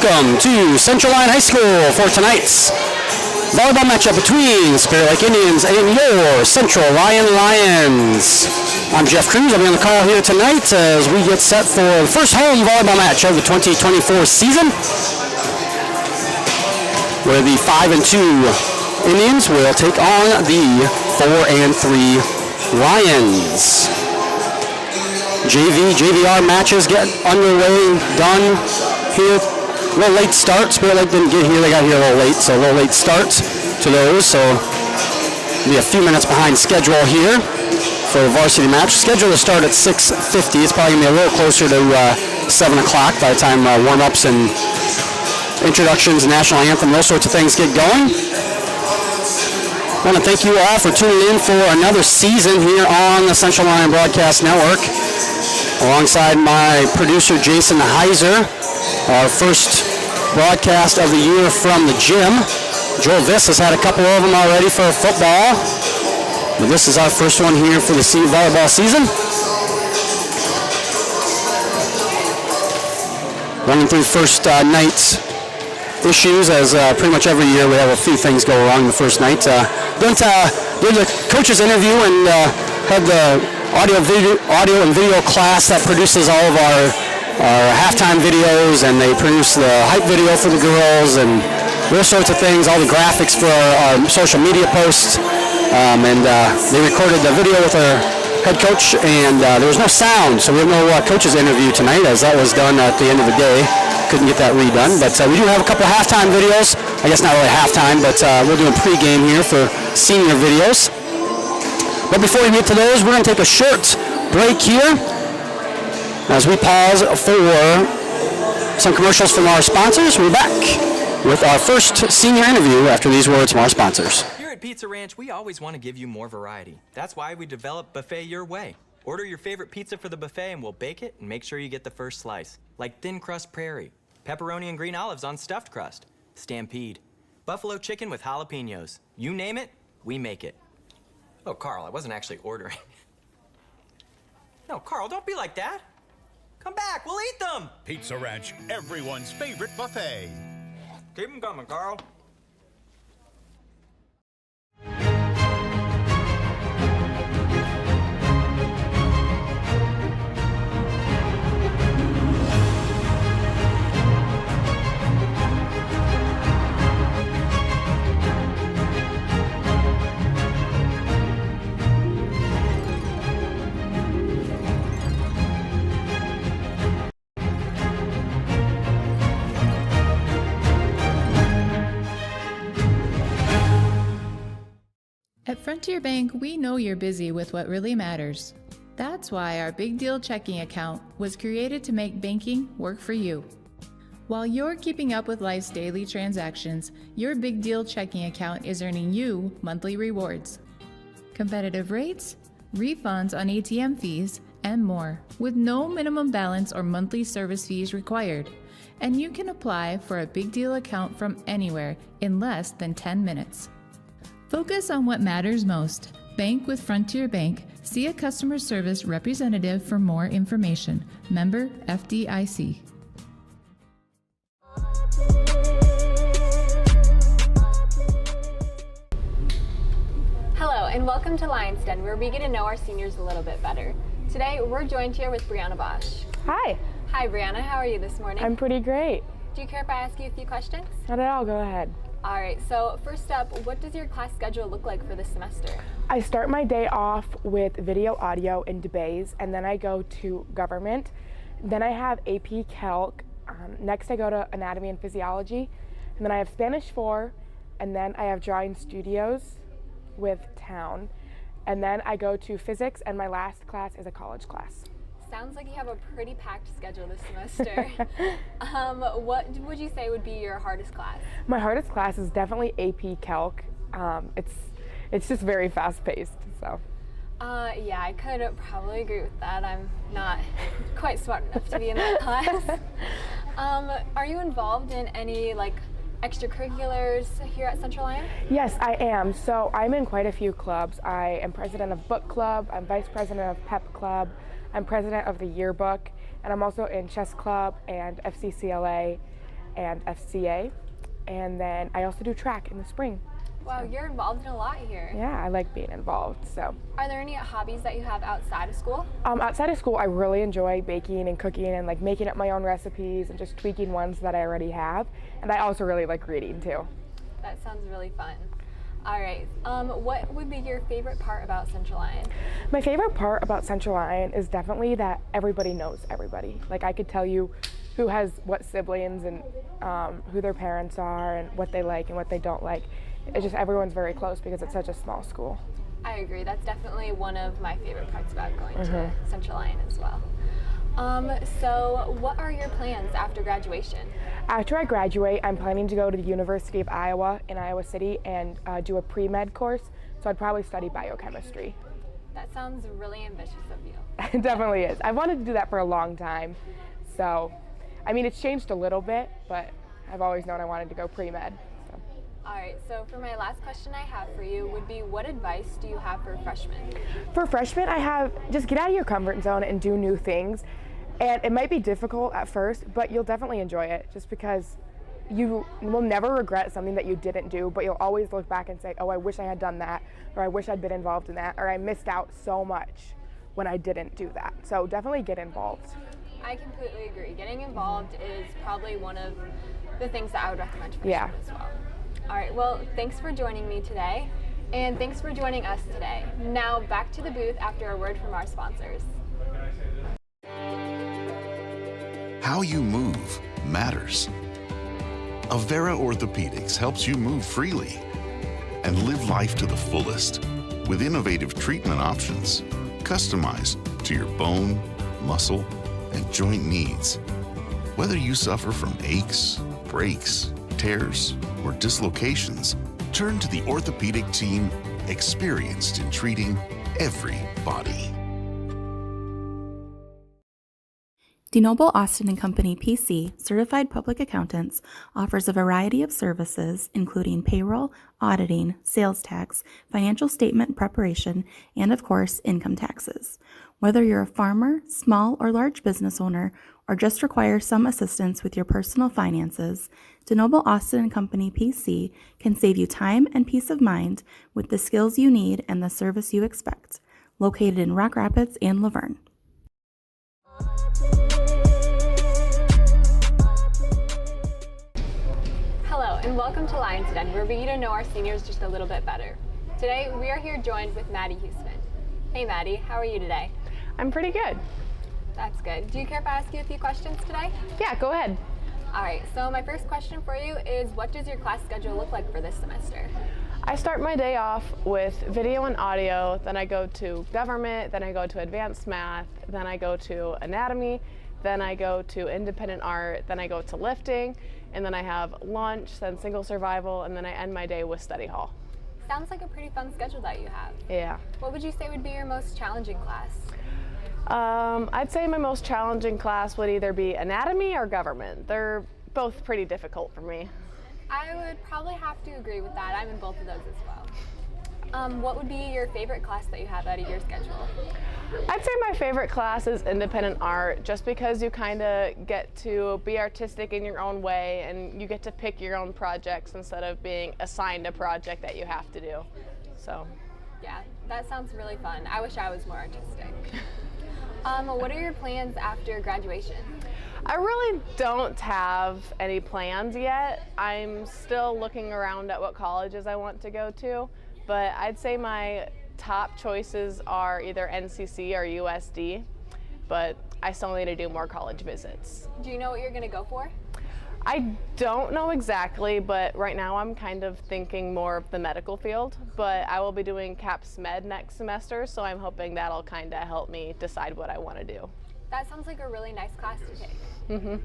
welcome to Central Lyon High School for tonight's volleyball matchup between Spirit Lake Indians and your Central Lyon Lions. I'm Jeff Cruz. I'll be on the call here tonight as we get set for the first home volleyball match of the 2024 season, where the 5-2 Indians will take on the 4-3 Lions. JVR matches get underway, done here. A little late start. Spirit Lake didn't get here. They got here a little late, so a little late start to those. So be a few minutes behind schedule here for the varsity match. Scheduled to start at 6:50. It's probably going to be a little closer to 7 o'clock by the time warm-ups and introductions, national anthem, those sorts of things get going. I want to thank you all for tuning in for another season here on the Central Lyon Broadcast Network. Alongside my producer, Jason Heiser, our first broadcast of the year from the gym. Joel Viss has had a couple of them already for football, but this is our first one here for the volleyball season. Running through first night's issues, as pretty much every year we have a few things go wrong the first night. Did the coach's interview and had the audio and video class that produces all of our halftime videos, and they produce the hype video for the girls and those sorts of things, all the graphics for our social media posts. And they recorded the video with our head coach, and there was no sound, so we have no coach's interview tonight, as that was done at the end of the day. Couldn't get that redone, but we do have a couple halftime videos. I guess not really halftime, but we're doing pregame here for senior videos. But before we get to those, we're going to take a short break here as we pause for some commercials from our sponsors. We're back with our first senior interview after these words from our sponsors. Here at Pizza Ranch, we always want to give you more variety. That's why we developed Buffet Your Way. Order your favorite pizza for the buffet and we'll bake it and make sure you get the first slice. Like thin crust prairie, pepperoni and green olives on stuffed crust, stampede, buffalo chicken with jalapenos. You name it, we make it. Oh, Carl, I wasn't actually ordering. No, Carl, don't be like that. Come back, we'll eat them. Pizza Ranch, everyone's favorite buffet. Keep them coming, Carl. At Frontier Bank, we know you're busy with what really matters. That's why our Big Deal checking account was created to make banking work for you. While you're keeping up with life's daily transactions, your Big Deal checking account is earning you monthly rewards. Competitive rates, refunds on ATM fees, and more, with no minimum balance or monthly service fees required. And you can apply for a Big Deal account from anywhere in less than 10 minutes. Focus on what matters most. Bank with Frontier Bank. See a customer service representative for more information. Member FDIC. Hello and welcome to Lion's Den, where we get to know our seniors a little bit better. Today we're joined here with Brianna Bosch. Hi. Hi Brianna, how are you this morning? I'm pretty great. Do you care if I ask you a few questions? Not at all, go ahead. All right, so first up, what does your class schedule look like for this semester? I start my day off with video, audio, and debates, and then I go to government. Then I have AP Calc. Next I go to anatomy and physiology. And then I have Spanish 4, and then I have drawing studios with town. And then I go to physics, and my last class is a college class. Sounds like you have a pretty packed schedule this semester. What would you say would be your hardest class? My hardest class is definitely AP Calc. It's just very fast paced, so. Yeah, I could probably agree with that. I'm not quite smart enough to be in that class. Are you involved in any extracurriculars here at Central Lyon? Yes, I am. So I'm in quite a few clubs. I am president of book club, I'm vice president of pep club, I'm president of the yearbook, and I'm also in chess club and FCCLA. and FCA. And then I also do track in the spring. Wow, you're involved in a lot here. Yeah, I like being involved, so. Are there any hobbies that you have outside of school? Outside of school, I really enjoy baking and cooking and like making up my own recipes and just tweaking ones that I already have. And I also really like reading too. That sounds really fun. All right, what would be your favorite part about Central Lyon? My favorite part about Central Lyon is definitely that everybody knows everybody. Like I could tell you who has what siblings and who their parents are and what they like and what they don't like. It's just everyone's very close because it's such a small school. I agree. That's definitely one of my favorite parts about going to Central Lyon as well. So what are your plans after graduation? After I graduate, I'm planning to go to the University of Iowa in Iowa City and do a pre-med course. So I'd probably study biochemistry. That sounds really ambitious of you. It definitely is. I've wanted to do that for a long time. So, I mean, it's changed a little bit, but I've always known I wanted to go pre-med. All right, so for my last question I have for you would be, what advice do you have for freshmen? For freshmen, I have just get out of your comfort zone and do new things. And it might be difficult at first, but you'll definitely enjoy it just because you will never regret something that you didn't do, but you'll always look back and say, oh, I wish I had done that, or I wish I'd been involved in that, or I missed out so much when I didn't do that. So definitely get involved. I completely agree. Getting involved is probably one of the things that I would recommend to freshmen as well. All right, well, thanks for joining me today, and thanks for joining us today. Now back to the booth after a word from our sponsors. How you move matters. Avera Orthopedics helps you move freely and live life to the fullest with innovative treatment options customized to your bone, muscle, and joint needs. Whether you suffer from aches, breaks, tears, or dislocations, turn to the orthopedic team experienced in treating every body. DeNoble Austin & Company PC, Certified Public Accountants, offers a variety of services including payroll, auditing, sales tax, financial statement preparation, and of course, income taxes. Whether you're a farmer, small or large business owner, or just require some assistance with your personal finances, DeNoble Austin & Company PC can save you time and peace of mind with the skills you need and the service you expect. Located in Rock Rapids and Laverne. Hello, and welcome to Lion's Den, where we get to know our seniors just a little bit better. Today, we are here joined with Maddie Houston. Hey Maddie, how are you today? I'm pretty good. That's good. Do you care if I ask you a few questions today? Yeah, go ahead. All right, so my first question for you is, what does your class schedule look like for this semester? I start my day off with video and audio, then I go to government, then I go to advanced math, then I go to anatomy, then I go to independent art, then I go to lifting, and then I have lunch, then single survival, and then I end my day with study hall. Sounds like a pretty fun schedule that you have. Yeah. What would you say would be your most challenging class? I'd say my most challenging class would either be anatomy or government. They're both pretty difficult for me. I would probably have to agree with that. I'm in both of those as well. What would be your favorite class that you have out of your schedule? I'd say my favorite class is independent art, just because you kind of get to be artistic in your own way and you get to pick your own projects instead of being assigned a project that you have to do. So. Yeah, that sounds really fun. I wish I was more artistic. What are your plans after graduation? I really don't have any plans yet. I'm still looking around at what colleges I want to go to, but I'd say my top choices are either NCC or USD, but I still need to do more college visits. Do you know what you're going to go for? I don't know exactly, but right now I'm kind of thinking more of the medical field, but I will be doing CAPS Med next semester, so I'm hoping that'll kind of help me decide what I want to do. That sounds like a really nice class to take. Mm-hmm.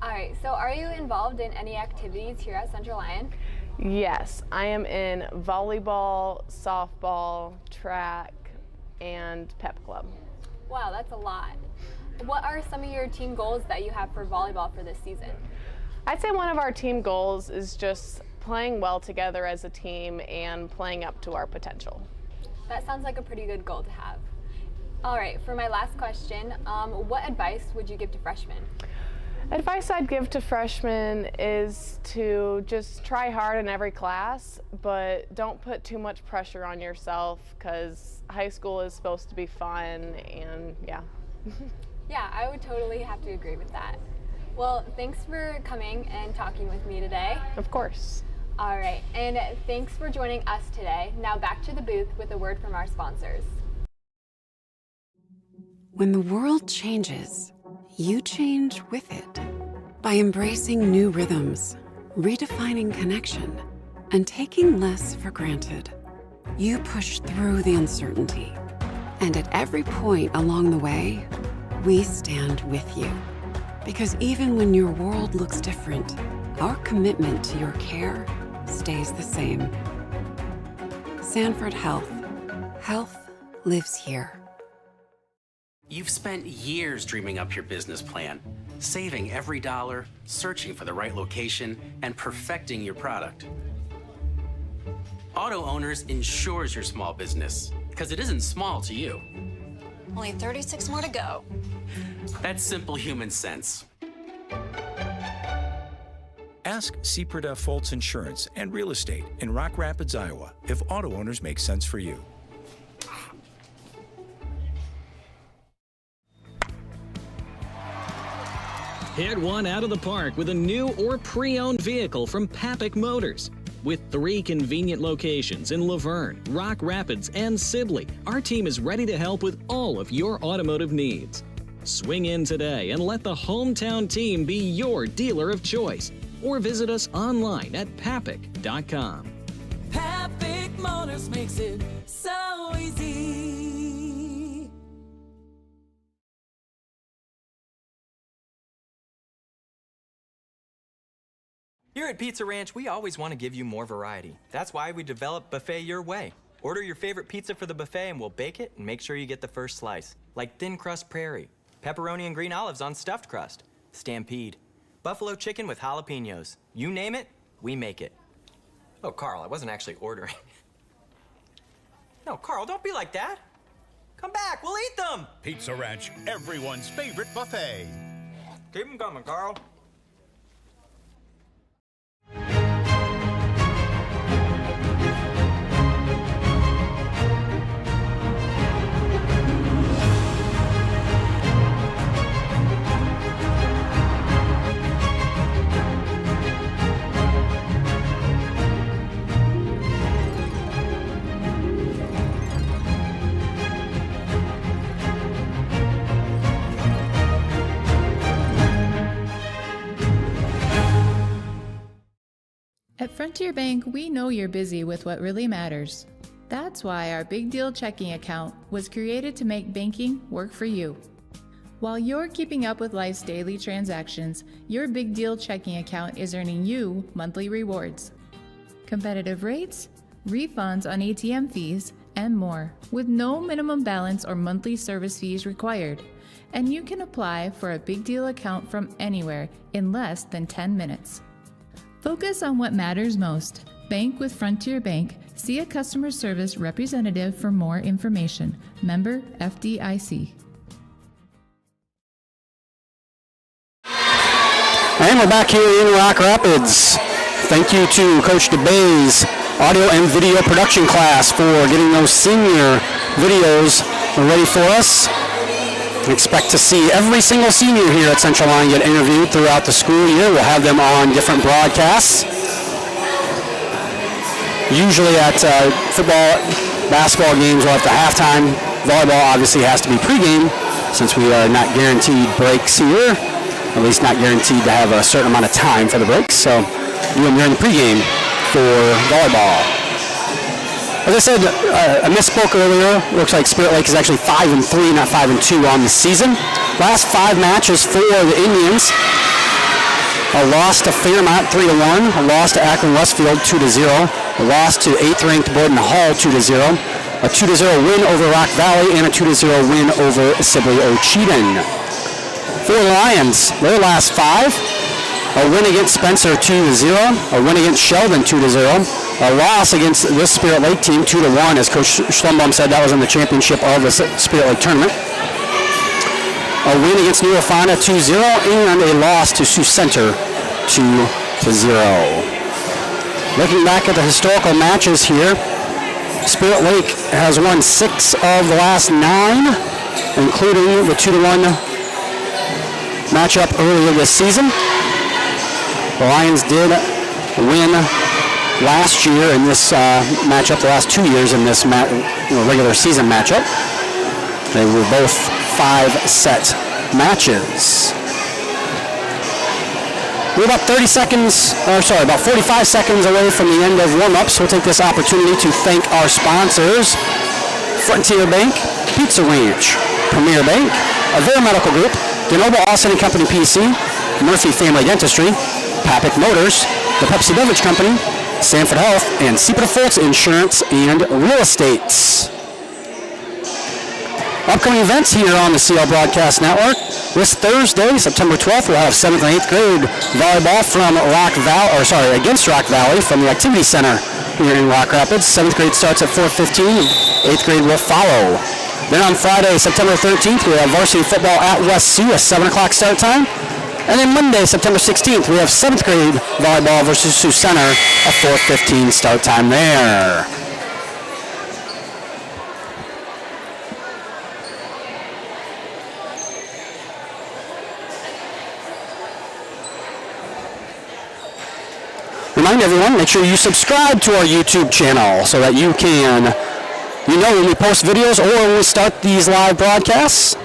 All right, so are you involved in any activities here at Central Lyon? Yes, I am in volleyball, softball, track, and pep club. Wow, that's a lot. What are some of your team goals that you have for volleyball for this season? I'd say one of our team goals is just playing well together as a team and playing up to our potential. That sounds like a pretty good goal to have. All right, for my last question, what advice would you give to freshmen? Advice I'd give to freshmen is to just try hard in every class, but don't put too much pressure on yourself because high school is supposed to be fun and yeah. Yeah, I would totally have to agree with that. Well, thanks for coming and talking with me today. Of course. All right, and thanks for joining us today. Now back to the booth with a word from our sponsors. When the world changes, you change with it. By embracing new rhythms, redefining connection, and taking less for granted, you push through the uncertainty. And at every point along the way, we stand with you. Because even when your world looks different, our commitment to your care stays the same. Sanford Health. Health lives here. You've spent years dreaming up your business plan, saving every dollar, searching for the right location, and perfecting your product. Auto Owners insures your small business, because it isn't small to you. Only 36 more to go. That's simple human sense. Ask Seaperda Foltz Insurance and Real Estate in Rock Rapids, Iowa, if Auto Owners make sense for you. Hit one out of the park with a new or pre-owned vehicle from Papik Motors. With 3 convenient locations in Laverne, Rock Rapids, and Sibley, our team is ready to help with all of your automotive needs. Swing in today and let the hometown team be your dealer of choice, or visit us online at papik.com. Papik Motors makes it so easy. Here at Pizza Ranch, we always want to give you more variety. That's why we developed Buffet Your Way. Order your favorite pizza for the buffet and we'll bake it and make sure you get the first slice. Like thin crust prairie, pepperoni and green olives on stuffed crust, stampede, buffalo chicken with jalapenos. You name it, we make it. Oh, Carl, I wasn't actually ordering. No, Carl, don't be like that. Come back, we'll eat them. Pizza Ranch, everyone's favorite buffet. Keep them coming, Carl. At Frontier Bank, we know you're busy with what really matters. That's why our Big Deal checking account was created to make banking work for you. While you're keeping up with life's daily transactions, your Big Deal checking account is earning you monthly rewards. Competitive rates, refunds on ATM fees, and more, with no minimum balance or monthly service fees required. And you can apply for a Big Deal account from anywhere in less than 10 minutes. Focus on what matters most. Bank with Frontier Bank. See a customer service representative for more information. Member FDIC. And we're back here in Rock Rapids. Thank you to Coach DeBay's audio and video production class for getting those senior videos ready for us. Expect to see every single senior here at Central Lyon get interviewed throughout the school year. We'll have them on different broadcasts. Usually at football, basketball games or at the halftime. Volleyball obviously has to be pregame since we are not guaranteed breaks here. At least not guaranteed to have a certain amount of time for the breaks. So do them during the pregame for volleyball. As I said, I misspoke earlier. Looks like Spirit Lake is actually 5-3, not 5-2 on the season. Last 5 matches for the Indians. A loss to Fairmont 3-1. A loss to Akron Westfield 2-0. A loss to 8th-ranked Borden Hall 2-0. A 2-0 win over Rock Valley and a 2-0 win over Sibley Ocheyedan. For the Lions, their last 5. A win against Spencer 2-0. A win against Sheldon 2-0. A loss against this Spirit Lake team 2-1, as Coach Schlumbaum said that was in the championship of the Spirit Lake tournament. A a win against New Alfana 2-0 and a loss to Sioux Center 2-0. Looking back at the historical matches here, Spirit Lake has won 6 of the last 9, including the 2-1 matchup earlier this season. The Lions did win last year in this matchup, the last 2 years in this regular season matchup. They were both 5-set matches. We're about 45 seconds away from the end of warm-ups. We'll take this opportunity to thank our sponsors: Frontier Bank, Pizza Ranch, Premier Bank, Avera Medical Group, DeNoble Austin & Company PC, Murphy Family Dentistry, Papic Motors, the Pepsi Beverage Company, Sanford Health, and Seaport Foltz Insurance and Real Estates. Upcoming events here on the CL Broadcast Network. This Thursday, September 12th, we'll have 7th and 8th grade volleyball from against Rock Valley from the Activity Center here in Rock Rapids. 7th grade starts at 4:15, 8th grade will follow. Then on Friday, September 13th, we have varsity football at West Sioux, a 7 o'clock start time. And then Monday, September 16th, we have 7th grade volleyball versus Sioux Center, a 4:15 start time there. Remind everyone, make sure you subscribe to our YouTube channel so that you know when we post videos or when we start these live broadcasts.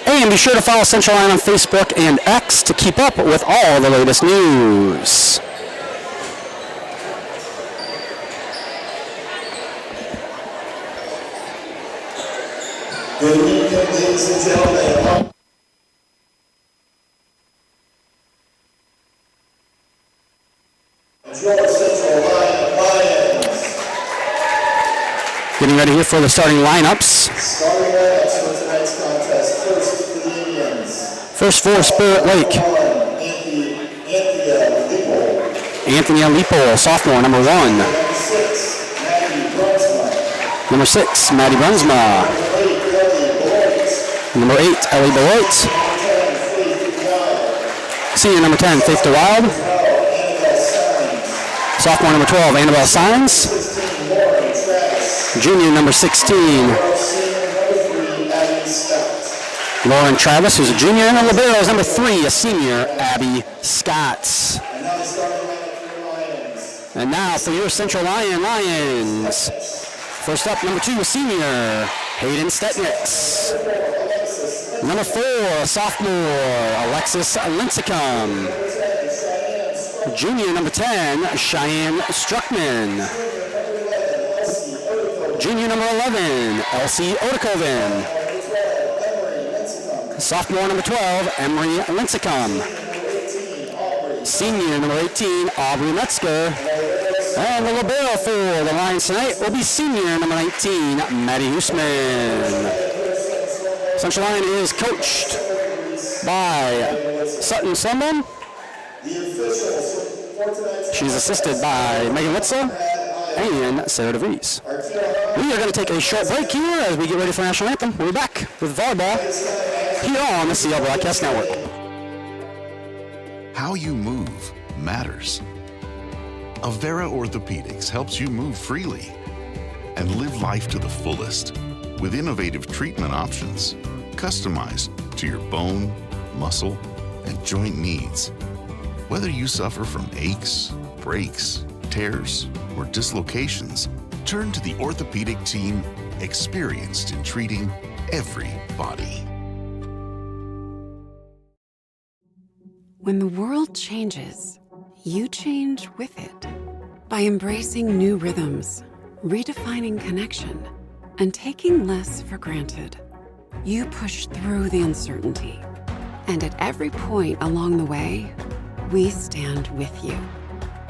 And be sure to follow Central Lyon on Facebook and X to keep up with all the latest news. Good evening, ladies and gentlemen. Your Central Lyon Lions. Getting ready here for the starting lineups. Starting lineups for tonight's contest. First for the Indians. First for Spirit Lake. Anthony Alipo, sophomore, number 1. Number 6, Maddie Brunsma. Number 8, Ellie Beloit. Senior number 10, Faith DeWild. Sophomore number 12, Annabelle Sines. Junior number 16, Lauren Travis, who's a junior. And the libero is number 3, a senior, Abby Scott. And now for your Central Lyon Lions. First up, number 2, a senior, Hayden Stetnitz. Number 4, sophomore, Alexis Lincecum. Junior number 10, Cheyenne Struckman. Junior number 11, Elsie Odekoven. Sophomore number 12, Emery Lincecum. Senior number 18, Aubrey Metzger. And the libero for the Lions tonight will be senior number 19, Maddie Huisman. Central Lyon is coached by Sutton Slumban. She's assisted by Megan Witzel and Sarah DeVries. We are going to take a short break here as we get ready for National Anthem. We'll be back with volleyball here on the CL Broadcast Network. How you move matters. Avera Orthopedics helps you move freely and live life to the fullest with innovative treatment options customized to your bone, muscle, and joint needs. Whether you suffer from aches, breaks, tears, or dislocations, turn to the orthopedic team experienced in treating every body. When the world changes, you change with it. By embracing new rhythms, redefining connection, and taking less for granted, you push through the uncertainty. And at every point along the way, we stand with you.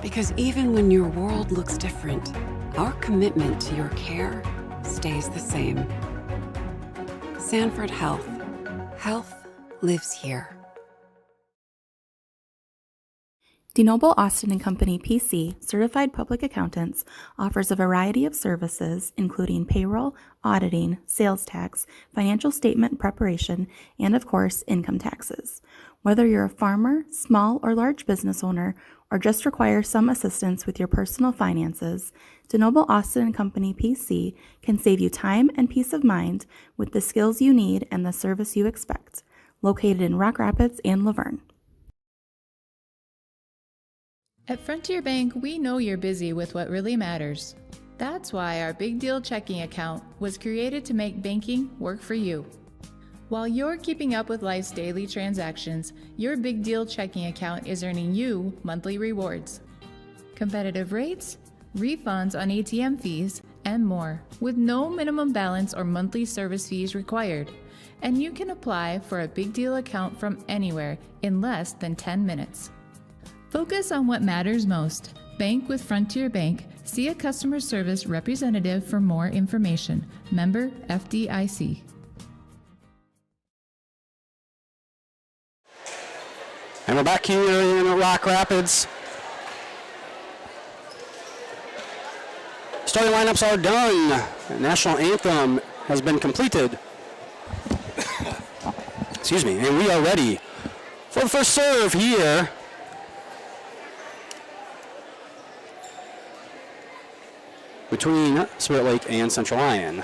Because even when your world looks different, our commitment to your care stays the same. Sanford Health. Health lives here. DeNoble Austin & Company PC, Certified Public Accountants, offers a variety of services including payroll, auditing, sales tax, financial statement preparation, and of course, income taxes. Whether you're a farmer, small or large business owner, or just require some assistance with your personal finances, DeNoble Austin & Company PC can save you time and peace of mind with the skills you need and the service you expect. Located in Rock Rapids and Laverne. At Frontier Bank, we know you're busy with what really matters. That's why our Big Deal checking account was created to make banking work for you. While you're keeping up with life's daily transactions, your Big Deal checking account is earning you monthly rewards. Competitive rates, refunds on ATM fees, and more, with no minimum balance or monthly service fees required. And you can apply for a Big Deal account from anywhere in less than 10 minutes. Focus on what matters most. Bank with Frontier Bank. See a customer service representative for more information. Member FDIC. And we're back here in Rock Rapids. Starting lineups are done. The national anthem has been completed. Excuse me, and we are ready for the first serve here. Between Spirit Lake and Central Lyon.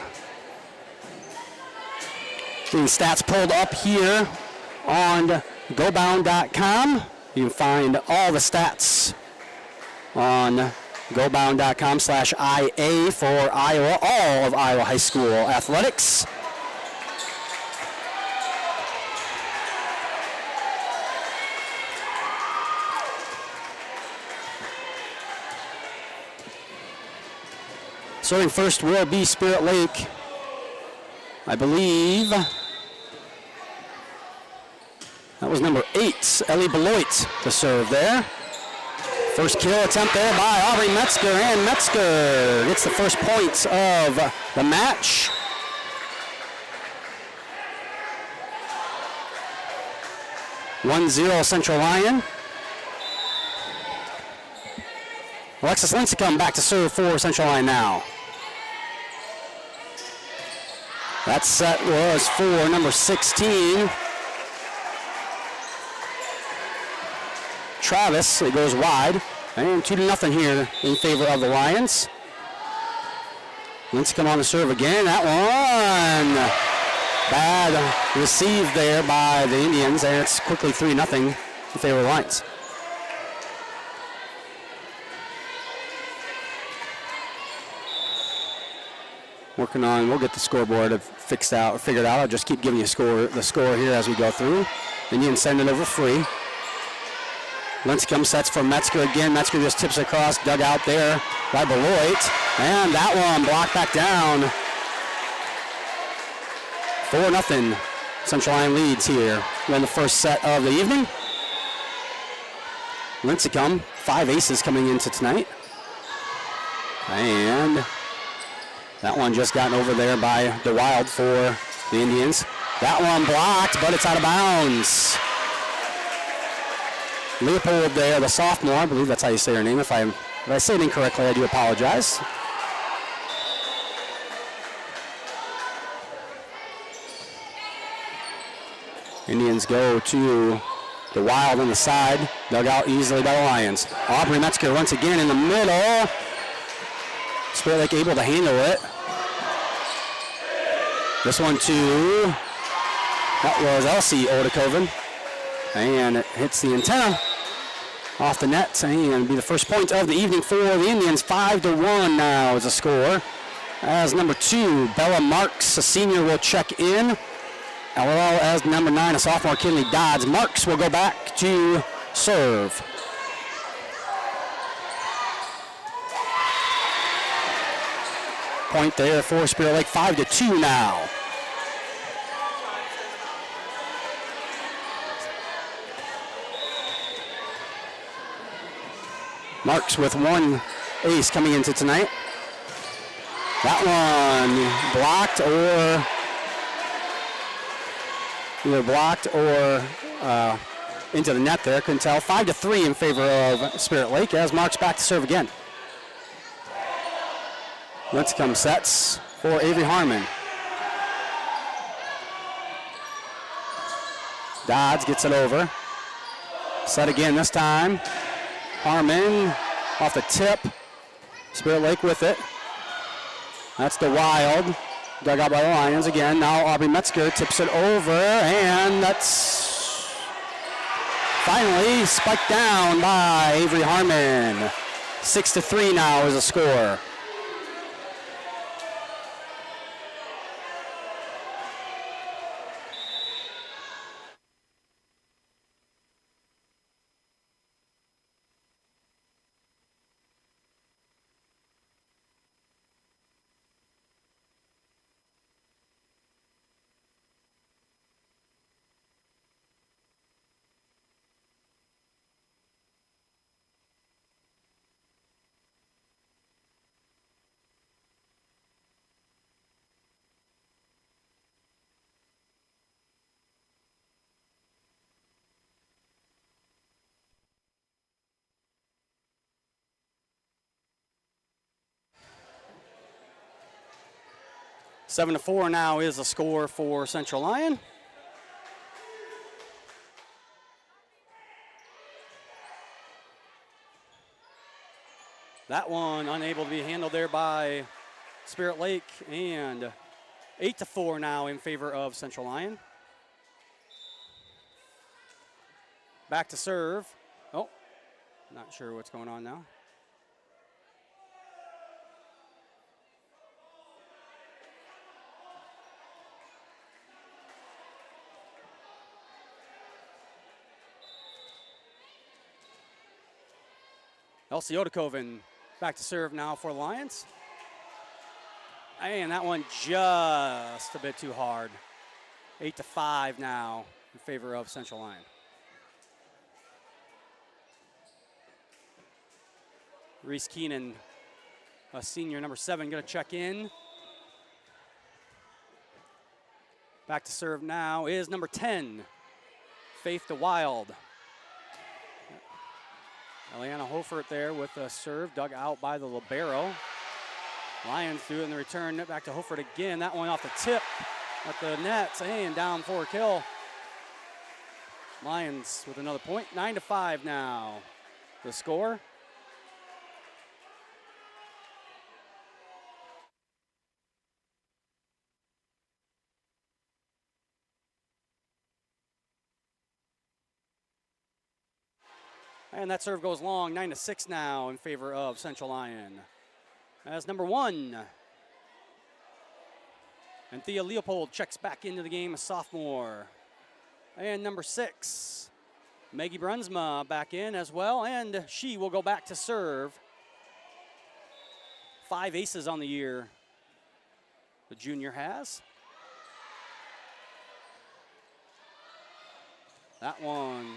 Getting stats pulled up here on gobound.com. You can find all the stats on gobound.com/IA for Iowa, all of Iowa high school athletics. Starting first will be Spirit Lake. I believe that was number 8, Ellie Beloit, to serve there. First kill attempt there by Aubrey Metzger, and Metzger gets the first points of the match. (1-0) Central Lyon. Alexis Lincecum back to serve for Central Lyon now. That set was for number 16. Travis, it goes wide. And 2-0 here in favor of the Lions. Lincecum on the serve again. That one bad received there by the Indians, and it's quickly 3-0 in favor of the Lions. Working on, we'll get the scoreboard fixed out, or figured out. I'll just keep giving you the score here as we go through. Indians send it over free. Lincecum sets for Metzger again. Metzger just tips across, dug out there by Beloit. And that one blocked back down. 4-0. Central Lyon leads here in the first set of the evening. Lincecum, 5 aces coming into tonight. And that one just gotten over there by DeWild for the Indians. That one blocked, but it's out of bounds. Leopold there, the sophomore, I believe that's how you say her name. If I say it incorrectly, I do apologize. Indians go to DeWild on the side, dug out easily by the Lions. Aubrey Metzger once again in the middle. Spirit Lake able to handle it. This one to, that was Elsie Odekoven. And it hits the antenna off the net, and it'll be the first point of the evening for the Indians. 5-1 now is the score. As number 2, Bella Marks, a senior, will check in. LOL as number 9, a sophomore, Kinley Dodds. Marks will go back to serve. Point there for Spirit Lake, 5-2 now. Marks with 1 ace coming into tonight. That one blocked, or either blocked or into the net there. Couldn't tell. 5-3 in favor of Spirit Lake as Marks back to serve again. Lincecum sets for Avery Harmon. Dodds gets it over. Set again this time. Harmon off the tip. Spirit Lake with it. That's the Wild. Dug out by the Lions again. Now Aubrey Metzger tips it over, and that's finally spiked down by Avery Harmon. 6-3 now is the score. Seven to 4 now is the score for Central Lyon. That one unable to be handled there by Spirit Lake, and 8-4 now in favor of Central Lyon. Back to serve. Oh, not sure what's going on now. Elsie Odekoven back to serve now for the Lions. And that one just a bit too hard. 8-5 now in favor of Central Lyon. Reese Keenan, a senior, number 7, going to check in. Back to serve now is number 10, Faith DeWild. Eliana Hofert there with a serve, dug out by the libero. Lions do it in the return, back to Hofert again. That one off the tip at the nets and down for a kill. Lions with another point, 9-5 now. The score. And that serve goes long, 9-6 now in favor of Central Lyon. As number 1. And Thea Leopold checks back into the game, a sophomore. And number 6, Maggie Brunsma back in as well, and she will go back to serve. 5 aces on the year, the junior has. That one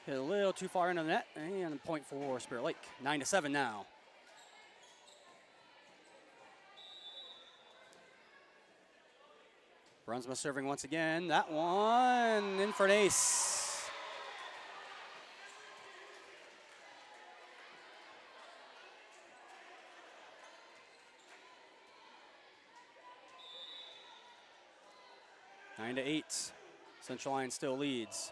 hit a little too far into the net, and a point for Spirit Lake. 9-7 now. Brunsma serving once again. That one in for an ace. Nine to 8. Central Lyon still leads.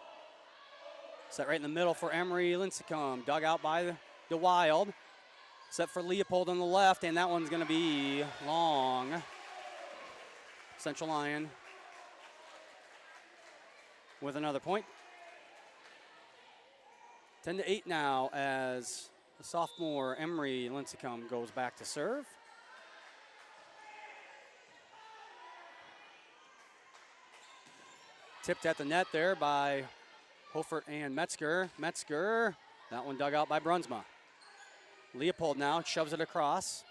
Set right in the middle for Emery Lincecum. Dug out by the Wild. Set for Leopold on the left, and that one's going to be long. Central Lyon with another point. 10-8 now as the sophomore Emery Lincecum goes back to serve. Tipped at the net there by Hofert and Metzger. Metzger, that one dug out by Brunsma. Leopold now shoves it across.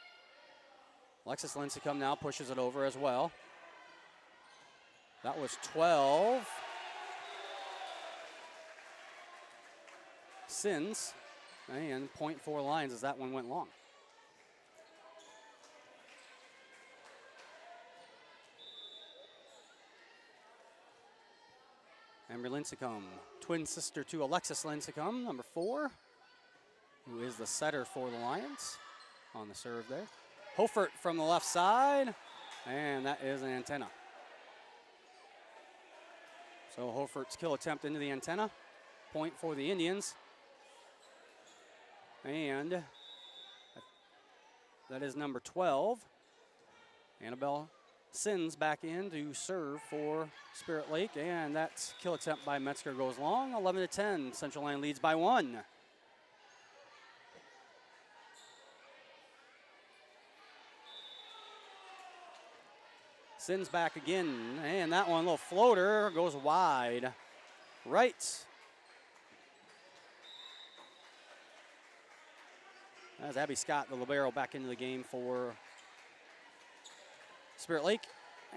Alexis Lincecum now pushes it over as well. That was 12. Sins, and point for Lions as that one went long. Amber Lincecum, twin sister to Alexis Lincecum, number 4, who is the setter for the Lions on the serve there. Hofert from the left side, and that is an antenna. So Hofert's kill attempt into the antenna, point for the Indians. And that is number 12. Annabelle Sins back in to serve for Spirit Lake, and that kill attempt by Metzger goes long. 11-10, Central Lyon leads by 1. Sins back again, and that one, little floater, goes wide. Right. As Abby Scott, the libero, back into the game for Spirit Lake.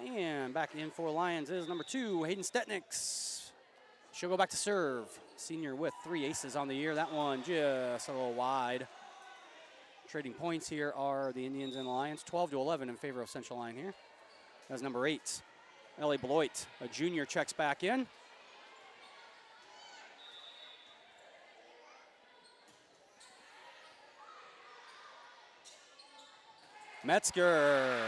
And back in for Lions is number 2, Hayden Stetnix. She'll go back to serve. Senior with 3 aces on the year. That one just a little wide. Trading points here are the Indians and the Lions. 12-11 in favor of Central Lyon here. That's number 8, Ellie Beloit, a junior, checks back in. Metzger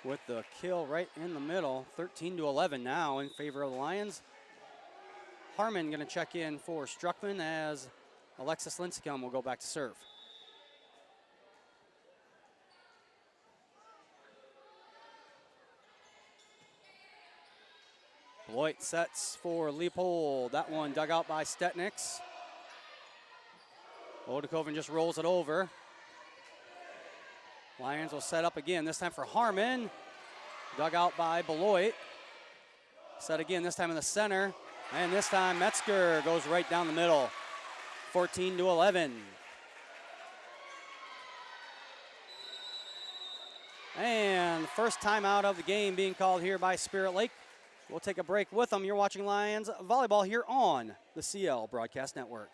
with the kill right in the middle. 13-11 now in favor of the Lions. Harmon going to check in for Struckman as Alexis Lincecum will go back to serve. Beloit sets for Leopold. That one dug out by Stetnix. Odekoven just rolls it over. Lions will set up again, this time for Harmon. Dug out by Beloit. Set again, this time in the center. And this time Metzger goes right down the middle. 14-11. And first timeout of the game being called here by Spirit Lake. We'll take a break with them. You're watching Lions Volleyball here on the CL Broadcast Network.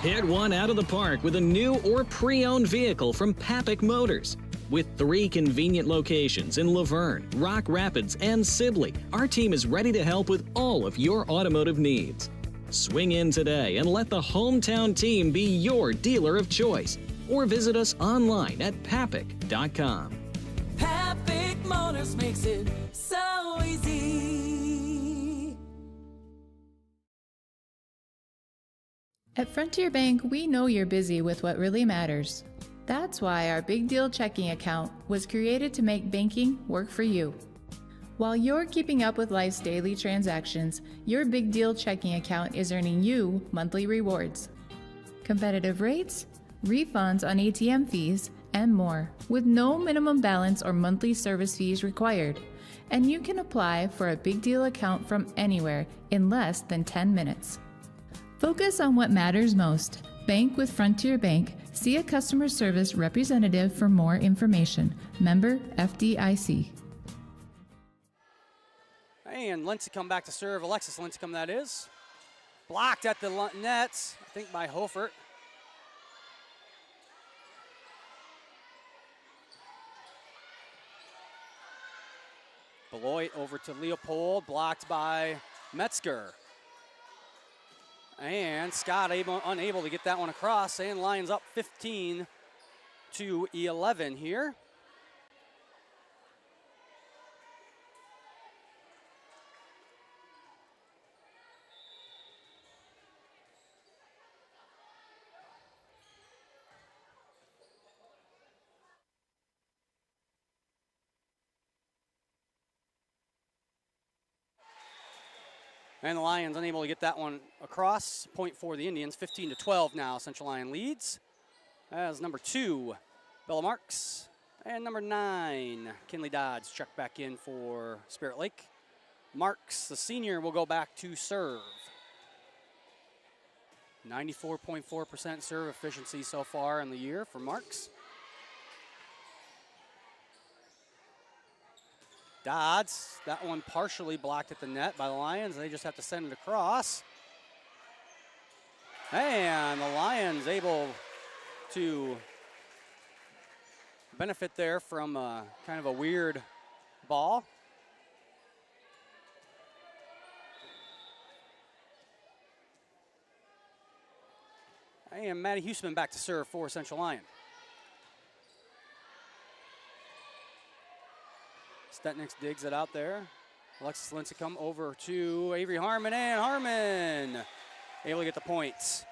Hit one out of the park with a new or pre-owned vehicle from Papik Motors. With 3 convenient locations in Laverne, Rock Rapids, and Sibley, our team is ready to help with all of your automotive needs. Swing in today and let the hometown team be your dealer of choice, or visit us online at papik.com. Papik Motors makes it so easy. At Frontier Bank, we know you're busy with what really matters. That's why our Big Deal checking account was created to make banking work for you. While you're keeping up with life's daily transactions, your Big Deal checking account is earning you monthly rewards. Competitive rates, refunds on ATM fees, and more, with no minimum balance or monthly service fees required. And you can apply for a Big Deal account from anywhere in less than 10 minutes. Focus on what matters most. Bank with Frontier Bank. See a customer service representative for more information. Member FDIC. And Lincecum back to serve. Alexis Lincecum, that is. Blocked at the net, I think by Hofert. Beloit over to Leopold, blocked by Metzger. And Scott unable to get that one across, and Lions up 15-11 here. And the Lions unable to get that one across. Point for the Indians, 15-12 now. Central Lyon leads as number 2, Bella Marks. And number 9, Kinley Dodds, check back in for Spirit Lake. Marks, the senior, will go back to serve. 94.4% serve efficiency so far in the year for Marks. Dodds, that one partially blocked at the net by the Lions. They just have to send it across. And the Lions able to benefit there from kind of a weird ball. And Maddie Huseman back to serve for Central Lyon. Stetniks digs it out there. Alexis Lincecum over to Avery Harmon, and Harmon able to get the points.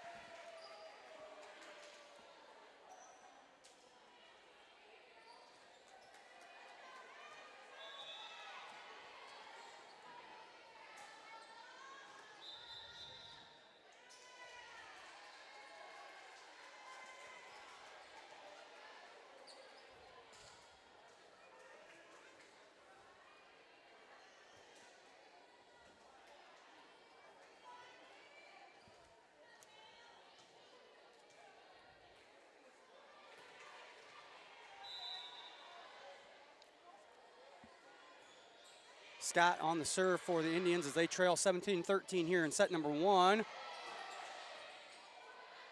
Scott on the serve for the Indians as they trail 17-13 here in set number 1.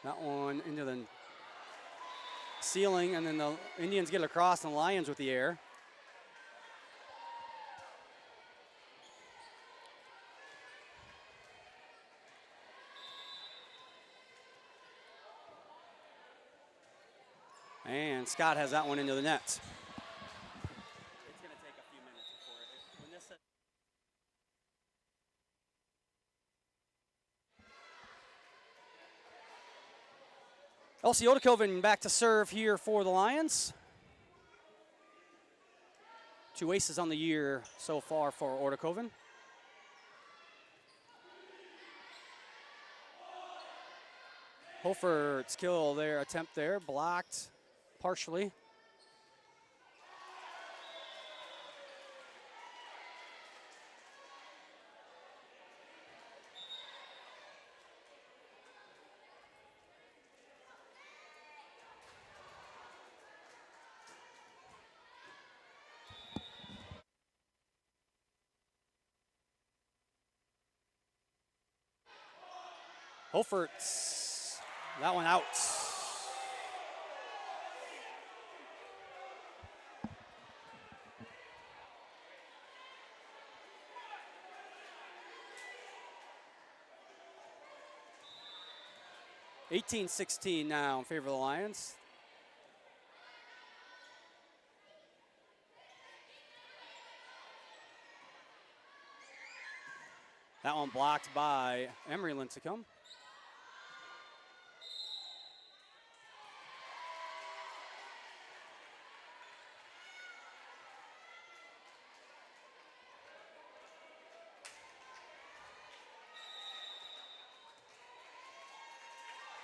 That one into the ceiling, and then the Indians get across and the Lions with the air. And Scott has that one into the net. Elsie Odekoven back to serve here for the Lions. 2 aces on the year so far for Odekoven. Hofert's kill there, attempt there, blocked partially. Hofert's, that one out. (18-16) now in favor of the Lions. That one blocked by Emery Lincecum.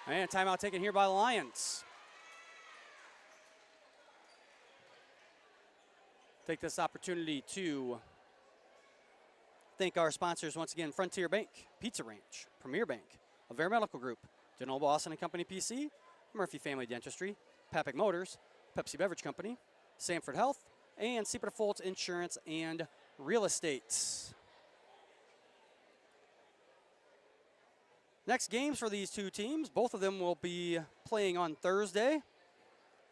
And timeout taken here by the Lions. Take this opportunity to thank our sponsors once again: Frontier Bank, Pizza Ranch, Premier Bank, Avera Medical Group, DeNoble Austin & Company PC, Murphy Family Dentistry, Papic Motors, Pepsi Beverage Company, Sanford Health, and Seaport Foltz Insurance and Real Estate. Next games for these two teams, both of them will be playing on Thursday.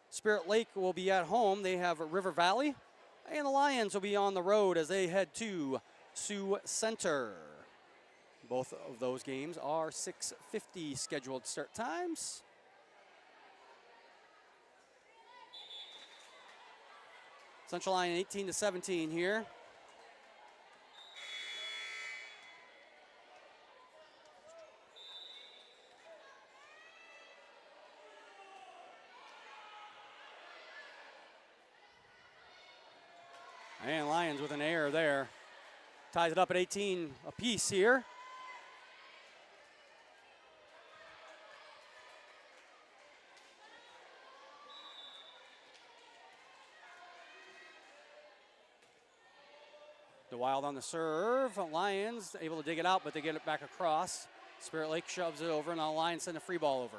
Spirit Lake will be at home. They have River Valley. And the Lions will be on the road as they head to Sioux Center. Both of those games are 6:50 scheduled start times. Central Lyon 18-17 here. And Lions with an error there. Ties it up at 18 apiece here. DeWild on the serve. Lions able to dig it out, but they get it back across. Spirit Lake shoves it over, and now Lions send a free ball over.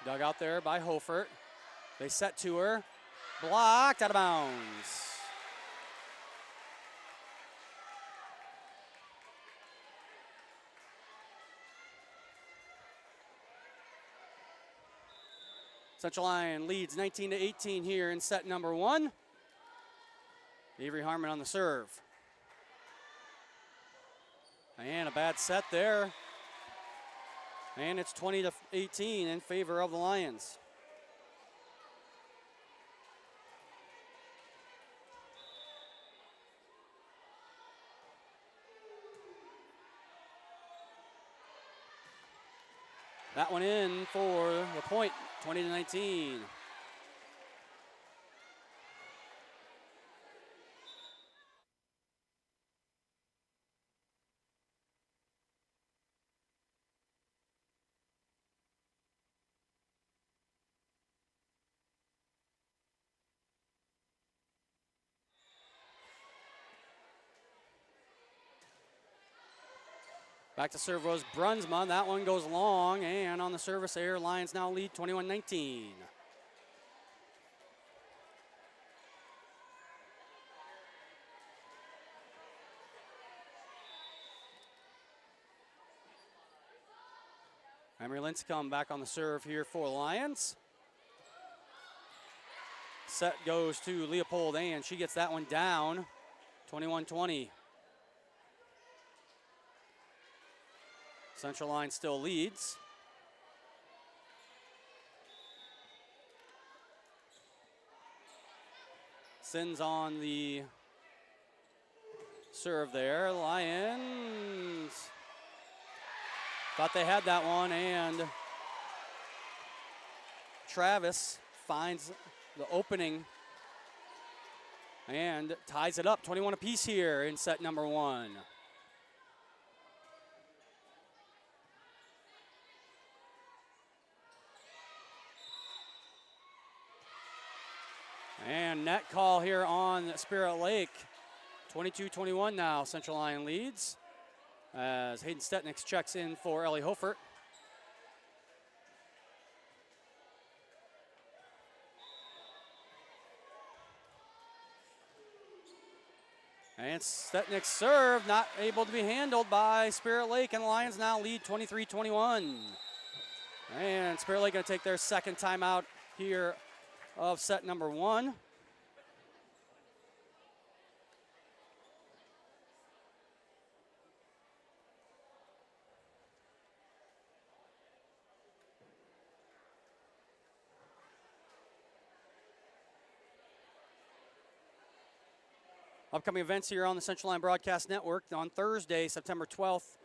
Dug out there by Hofert. They set to her. Blocked, out of bounds. Central Lyon leads 19-18 here in set number 1. Avery Harmon on the serve. And a bad set there. And it's 20-18 in favor of the Lions. That one in for the point, 20-19. Back to serve was Brunsma. That one goes long, and on the service error, Lions now lead 21-19. Emery Lincecum back on the serve here for the Lions. Set goes to Leopold, and she gets that one down, 21-20. Central Lyon still leads. Sins on the serve there. Lions thought they had that one, and Travis finds the opening and ties it up. 21 apiece here in set number 1. And net call here on Spirit Lake. 22-21 now, Central Lyon leads. As Hayden Stetniks checks in for Ellie Hofert. And Stetniks serve, not able to be handled by Spirit Lake, and the Lions now lead 23-21. And Spirit Lake gonna take their second timeout here of set number 1. Upcoming events here on the Central Lyon Broadcast Network. On Thursday, September 12th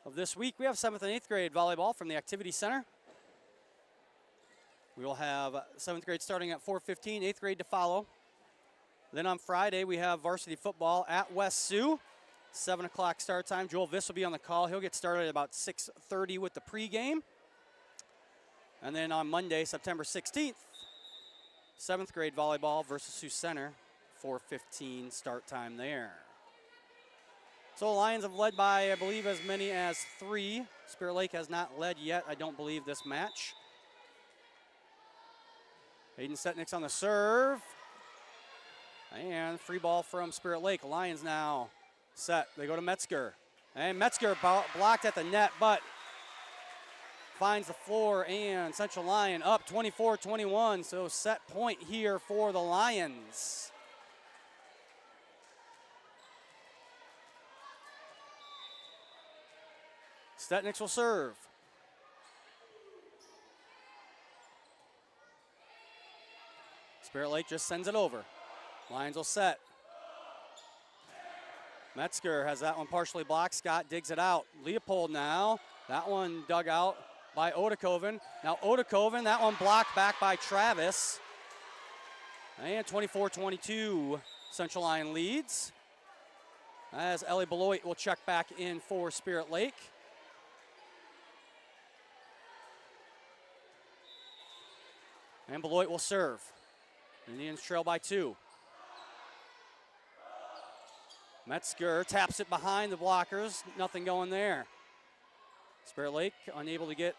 of this week, we have 7th and 8th grade volleyball from the Activity Center. We will have 7th grade starting at 4:15, 8th grade to follow. Then on Friday, we have varsity football at West Sioux. 7 o'clock start time. Joel Viss will be on the call. He'll get started at about 6:30 with the pregame. And then on Monday, September 16th, 7th grade volleyball versus Sioux Center. 4:15 start time there. So the Lions have led by, I believe, as many as 3. Spirit Lake has not led yet, I don't believe, this match. Hayden Stetniks on the serve. And free ball from Spirit Lake. Lions now set. They go to Metzger. And Metzger blocked at the net, but finds the floor, and Central Lyon up 24-21. So set point here for the Lions. Stetniks will serve. Spirit Lake just sends it over. Lions will set. Metzger has that one partially blocked. Scott digs it out. Leopold now. That one dug out by Odekoven. Now Odekoven, that one blocked back by Travis. And 24-22, Central Lyon leads. As Ellie Beloit will check back in for Spirit Lake. And Beloit will serve. Indians trail by 2. Metzger taps it behind the blockers. Nothing going there. Spirit Lake unable to get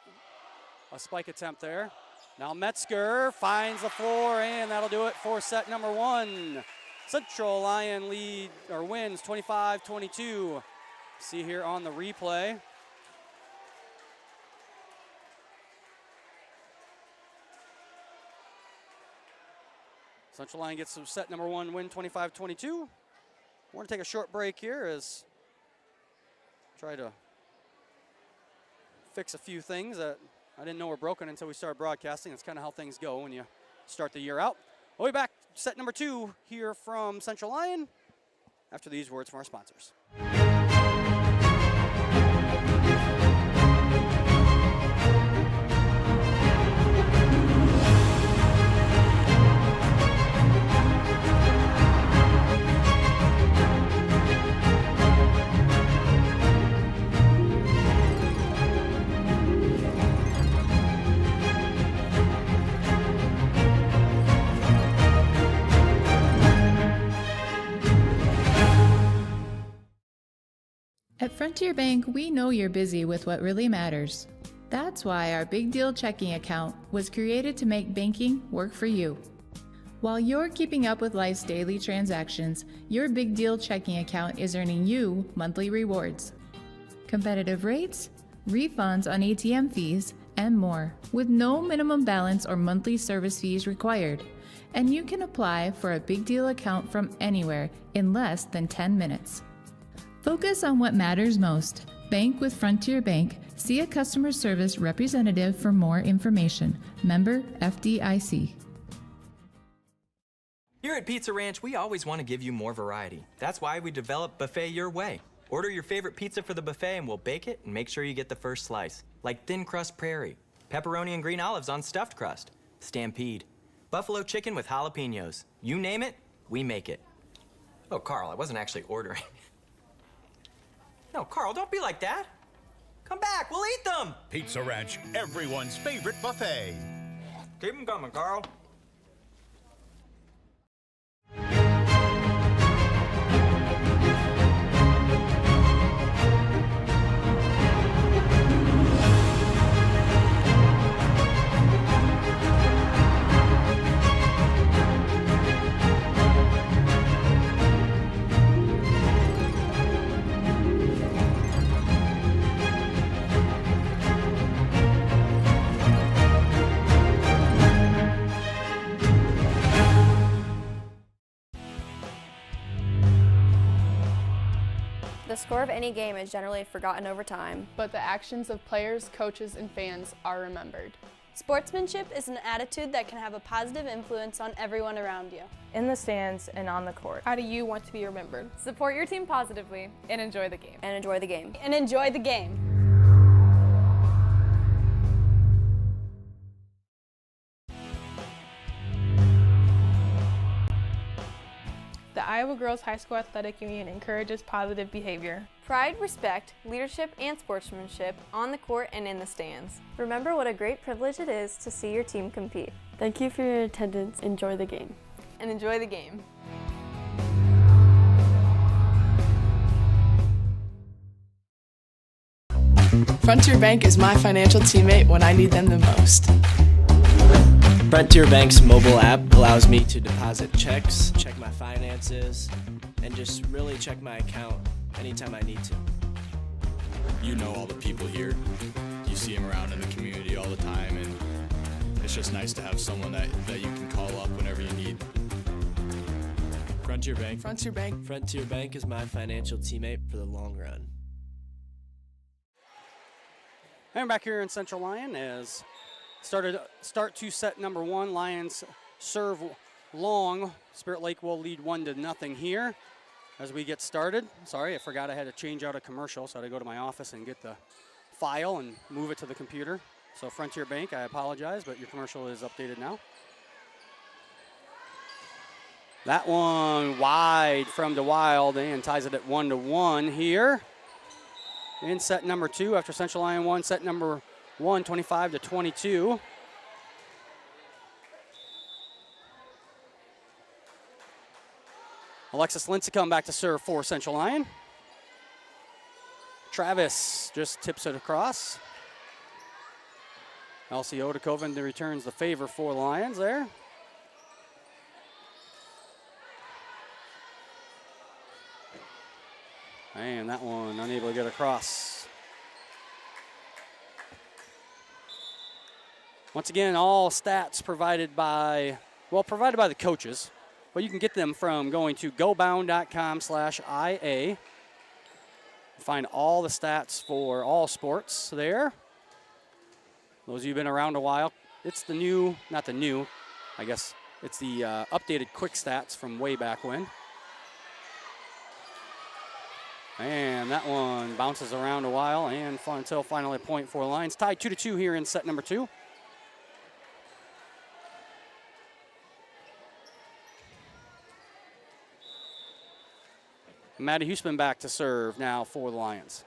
a spike attempt there. Now Metzger finds the floor, and that'll do it for set number 1. Central Lyon lead or wins 25-22. See here on the replay. Central Lyon gets some set number 1 win, 25-22. We're going to take a short break here as try to fix a few things that I didn't know were broken until we started broadcasting. That's kind of how things go when you start the year out. We'll be back, set number 2 here from Central Lyon after these words from our sponsors. At Frontier Bank, we know you're busy with what really matters. That's why our Big Deal checking account was created to make banking work for you. While you're keeping up with life's daily transactions, your Big Deal checking account is earning you monthly rewards. Competitive rates, refunds on ATM fees, and more, with no minimum balance or monthly service fees required. And you can apply for a Big Deal account from anywhere in less than 10 minutes. Focus on what matters most. Bank with Frontier Bank. See a customer service representative for more information. Member FDIC. Here at Pizza Ranch, we always want to give you more variety. That's why we developed Buffet Your Way. Order your favorite pizza for the buffet and we'll bake it and make sure you get the first slice. Like thin crust prairie, pepperoni and green olives on stuffed crust, stampede, buffalo chicken with jalapenos. You name it, we make it. Oh, Carl, I wasn't actually ordering. No, Carl, don't be like that. Come back, we'll eat them. Pizza Ranch, everyone's favorite buffet. Keep them coming, Carl. The score of any game is generally forgotten over time, but the actions of players, coaches, and fans are remembered. Sportsmanship is an attitude that can have a positive influence on everyone around you. In the stands and on the court. How do you want to be remembered? Support your team positively and enjoy the game. And enjoy the game. And enjoy the game. The Iowa Girls High School Athletic Union encourages positive behavior. Pride, respect, leadership, and sportsmanship on the court and in the stands. Remember what a great privilege it is to see your team compete. Thank you for your attendance. Enjoy the game. And enjoy the game. Frontier Bank is my financial teammate when I need them the most. Frontier Bank's mobile app allows me to deposit checks, check my finances, and just really check my account anytime I need to. You know all the people here. You see them around in the community all the time, and it's just nice to have someone that you can call up whenever you need. Frontier Bank. Frontier Bank. Frontier Bank is my financial teammate for the long run. And back here in Central Lyon as start to set number 1. Lions serve long. Spirit Lake will lead 1-0 here as we get started. Sorry, I forgot I had to change out a commercial, so I had to go to my office and get the file and move it to the computer. So Frontier Bank, I apologize, but your commercial is updated now. That one wide from DeWild and ties it at 1-1 here. In set number 2 after Central Lyon won set number 1, 25-22. Alexis Lincecum back to serve for Central Lyon. Travis just tips it across. Elsie Odekoven returns the favor for the Lions there. And that one unable to get across. Once again, all stats provided by well, provided by the coaches, but you can get them from going to gobound.com/IA. Find all the stats for all sports there. Those of you who've been around a while, it's the new, not the new, I guess it's the updated quick stats from way back when. And that one bounces around a while and until finally a point for the Lions. Tied 2-2 here in set number 2. Maddie Huesman back to serve now for the Lions.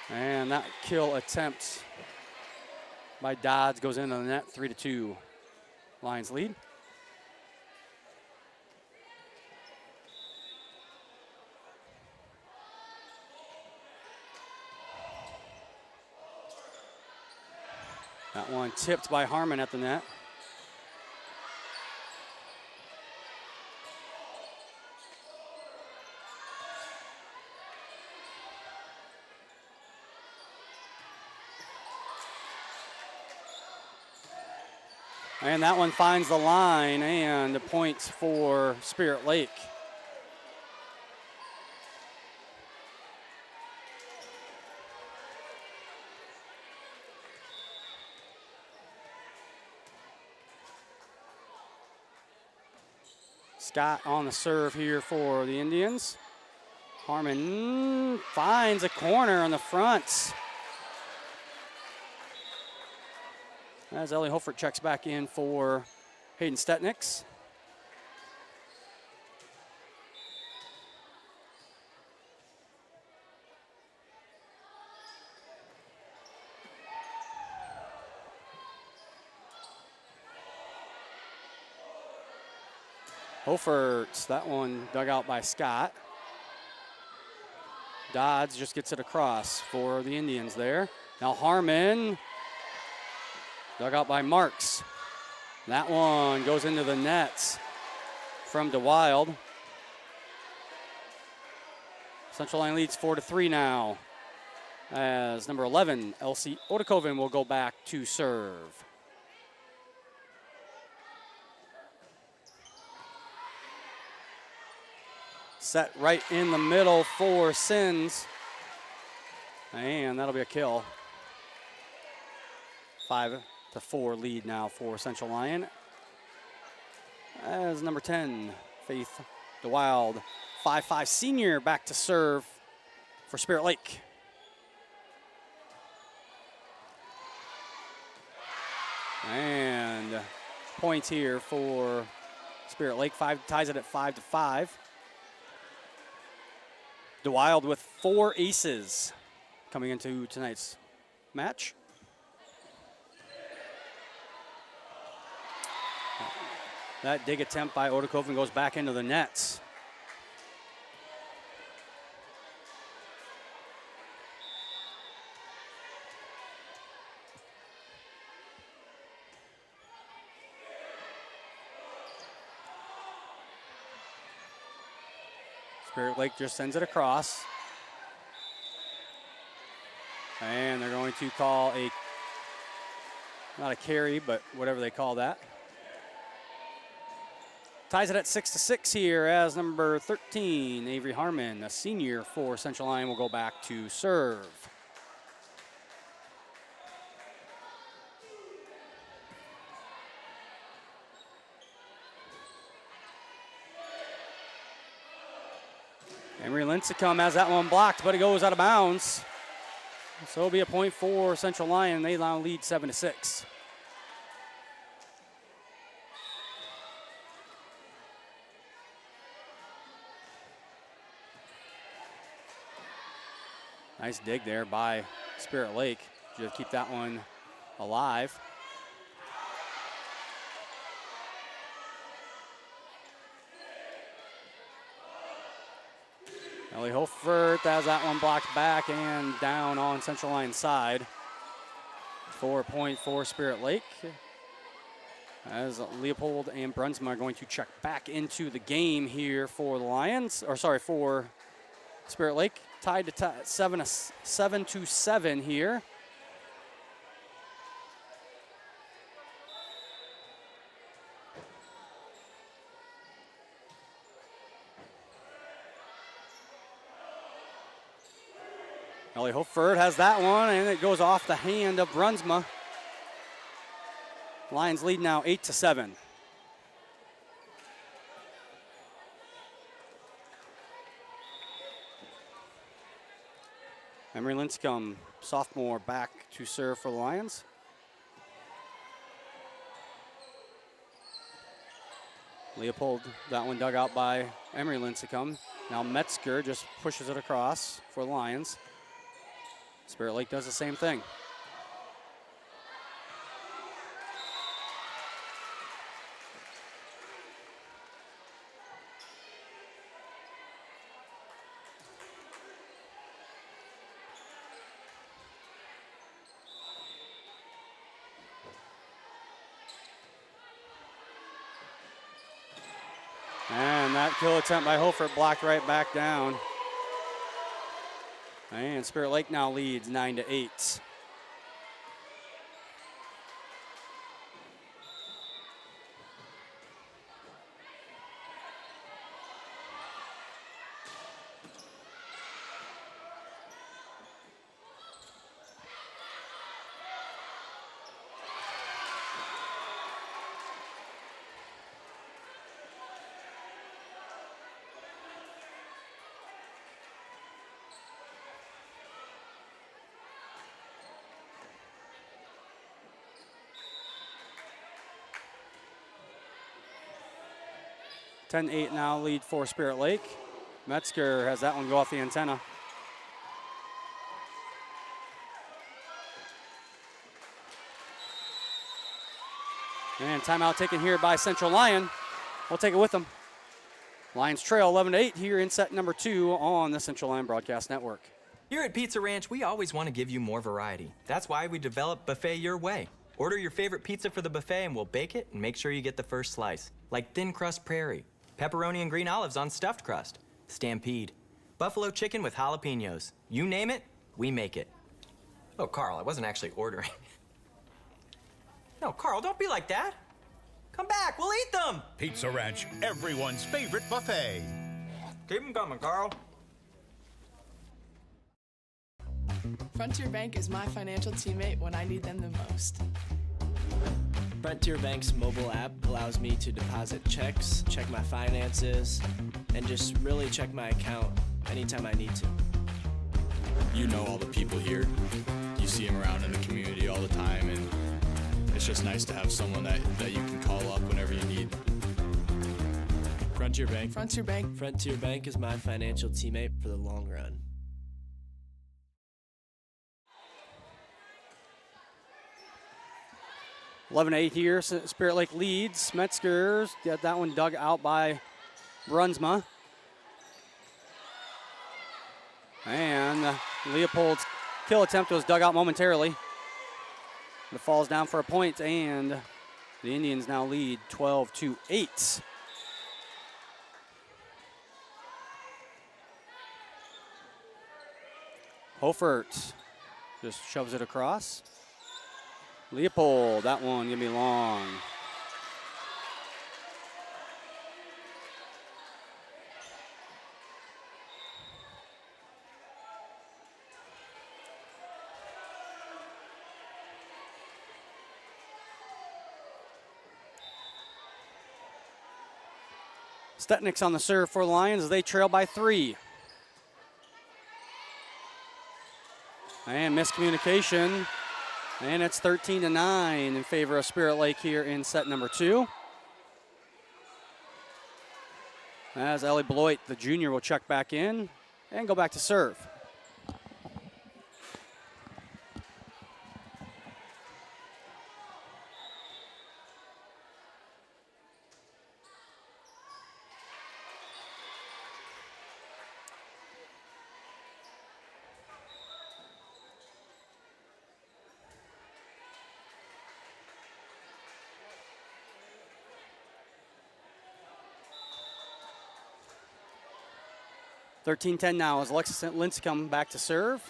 And that kill attempt by Dodds goes into the net, 3-2. Lions lead. That one tipped by Harmon at the net. And that one finds the line and the points for Spirit Lake. Scott on the serve here for the Indians. Harmon finds a corner on the front. As Ellie Holford checks back in for Hayden Stetniks. Holford, that one dug out by Scott. Dodds just gets it across for the Indians there. Now Harmon. Dug out by Marks. That one goes into the nets from DeWild. Central Line leads 4-3 now. As number 11, Elsie Odekoven will go back to serve. Set right in the middle for Sins. And that'll be a kill. 5-4 lead now for Central Lyon. As number 10, Faith DeWild, 5'5" senior, back to serve for Spirit Lake. And points here for Spirit Lake. Ties it at 5-5. DeWild with 4 aces coming into tonight's match. That dig attempt by Odekoven goes back into the nets. Spirit Lake just sends it across. And they're going to call a, not a carry, but whatever they call that. Ties it at 6-6 here as number 13, Avery Harmon, a senior for Central Lyon, will go back to serve. Emery Lincecum has that one blocked, but it goes out of bounds. So it'll be a point for Central Lyon. They now lead 7-6. Nice dig there by Spirit Lake. Just keep that one alive. Ellie Holford has that one blocked back and down on Central Lyon side. 4 point for Spirit Lake. As Leopold and Brunsma are going to check back into the game here for the Lions, or sorry, for Spirit Lake. Tied to 7-7 here. Ellie Hofert has that one, and it goes off the hand of Brunsma. Lions lead now 8-7. Emery Linscomb, sophomore, back to serve for the Lions. Leopold, that one dug out by Emery Linscomb. Now Metzger just pushes it across for the Lions. Spirit Lake does the same thing. And that kill attempt by Hofert blocked right back down. And Spirit Lake now leads 9-8. (10-8) now lead for Spirit Lake. Metzger has that one go off the antenna. And timeout taken here by Central Lyon. We'll take it with them. Lions trail 11-8 here in set number 2 on the Central Lyon Broadcast Network. Here at Pizza Ranch, we always want to give you more variety. That's why we developed Buffet Your Way. Order your favorite pizza for the buffet and we'll bake it and make sure you get the first slice. Like thin crust prairie, pepperoni and green olives on stuffed crust, stampede, buffalo chicken with jalapenos. You name it, we make it. Oh, Carl, I wasn't actually ordering. No, Carl, don't be like that. Come back, we'll eat them. Pizza Ranch, everyone's favorite buffet. Keep them coming, Carl. Frontier Bank is my financial teammate when I need them the most. Frontier Bank's mobile app allows me to deposit checks, check my finances, and just really check my account anytime I need to. You know all the people here. You see them around in the community all the time, and it's just nice to have someone that you can call up whenever you need. Frontier Bank. Frontier Bank. Frontier Bank is my financial teammate for the long run. 11-8 here, Spirit Lake leads. Metzger's got that one dug out by Brunsma. And Leopold's kill attempt was dug out momentarily. It falls down for a point, and the Indians now lead 12-8. Hofert just shoves it across. Leopold, that one gonna be long. Stetnick's on the serve for the Lions as they trail by 3. And miscommunication. And it's 13-9 in favor of Spirit Lake here in set number 2. As Ellie Beloit, the junior, will check back in and go back to serve. (13-10) now as Alexis Linscomb back to serve.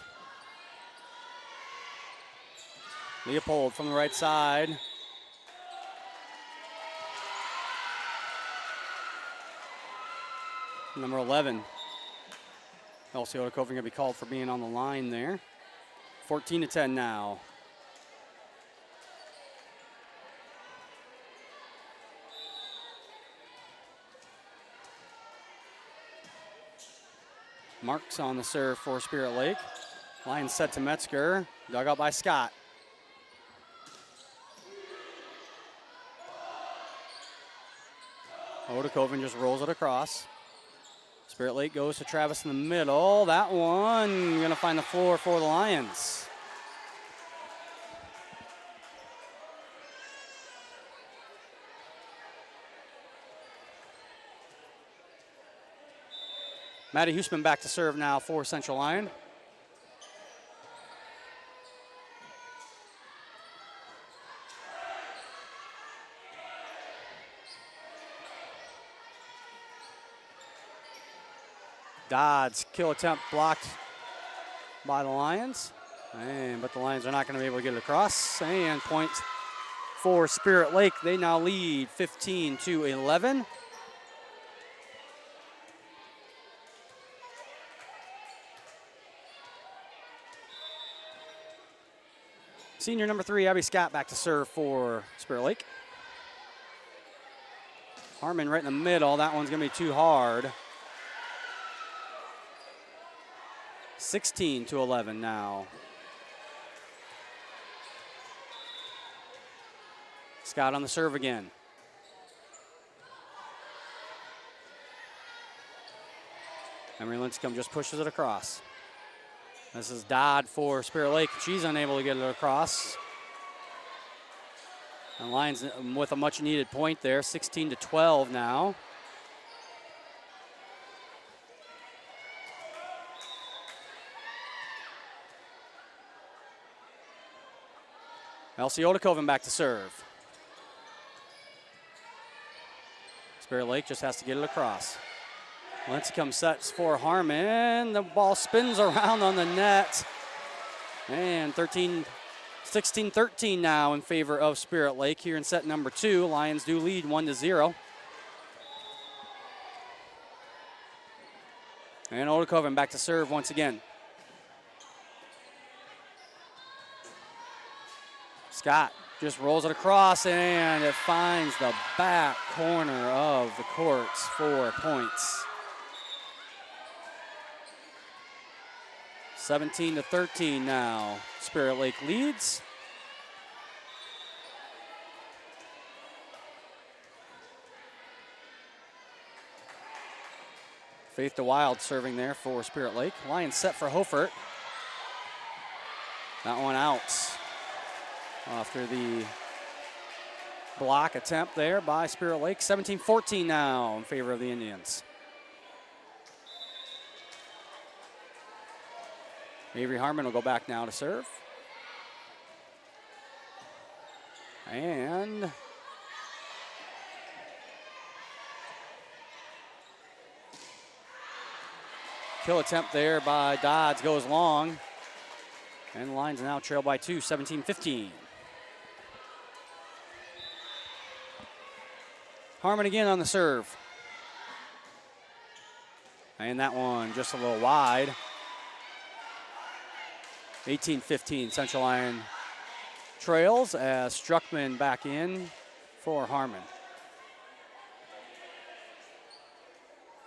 Leopold from the right side. Number 11. Elsie Otakoven going to be called for being on the line there. 14-10 now. Marks on the serve for Spirit Lake. Line set to Metzger. Dug out by Scott. Otakoven just rolls it across. Spirit Lake goes to Travis in the middle. That one going to find the floor for the Lions. Maddie Huesman back to serve now for Central Lyon. Dodd's kill attempt blocked by the Lions. But the Lions are not going to be able to get it across. And point for Spirit Lake. They now lead 15-11. Senior number 3, Abby Scott, back to serve for Spirit Lake. Harmon right in the middle. That one's going to be too hard. 16-11 now. Scott on the serve again. Emery Lincecum just pushes it across. This is Dodd for Spirit Lake. She's unable to get it across. And Lions with a much needed point there, 16-12 now. Elsie Otakoven back to serve. Spirit Lake just has to get it across. Lincecum sets for Harmon. The ball spins around on the net. And 16-13 now in favor of Spirit Lake here in set number 2. Lions do lead 1-0. And Otakoven back to serve once again. Scott just rolls it across, and it finds the back corner of the courts for points. 17-13 now. Spirit Lake leads. Faith DeWild serving there for Spirit Lake. Lions set for Hofert. That one out after the block attempt there by Spirit Lake. 17-14 now in favor of the Indians. Avery Harmon will go back now to serve. And kill attempt there by Dodds goes long. And the Lions now trail by 2, 17-15. Harmon again on the serve. And that one just a little wide. 18-15, Central Lyon trails as Struckman back in for Harmon.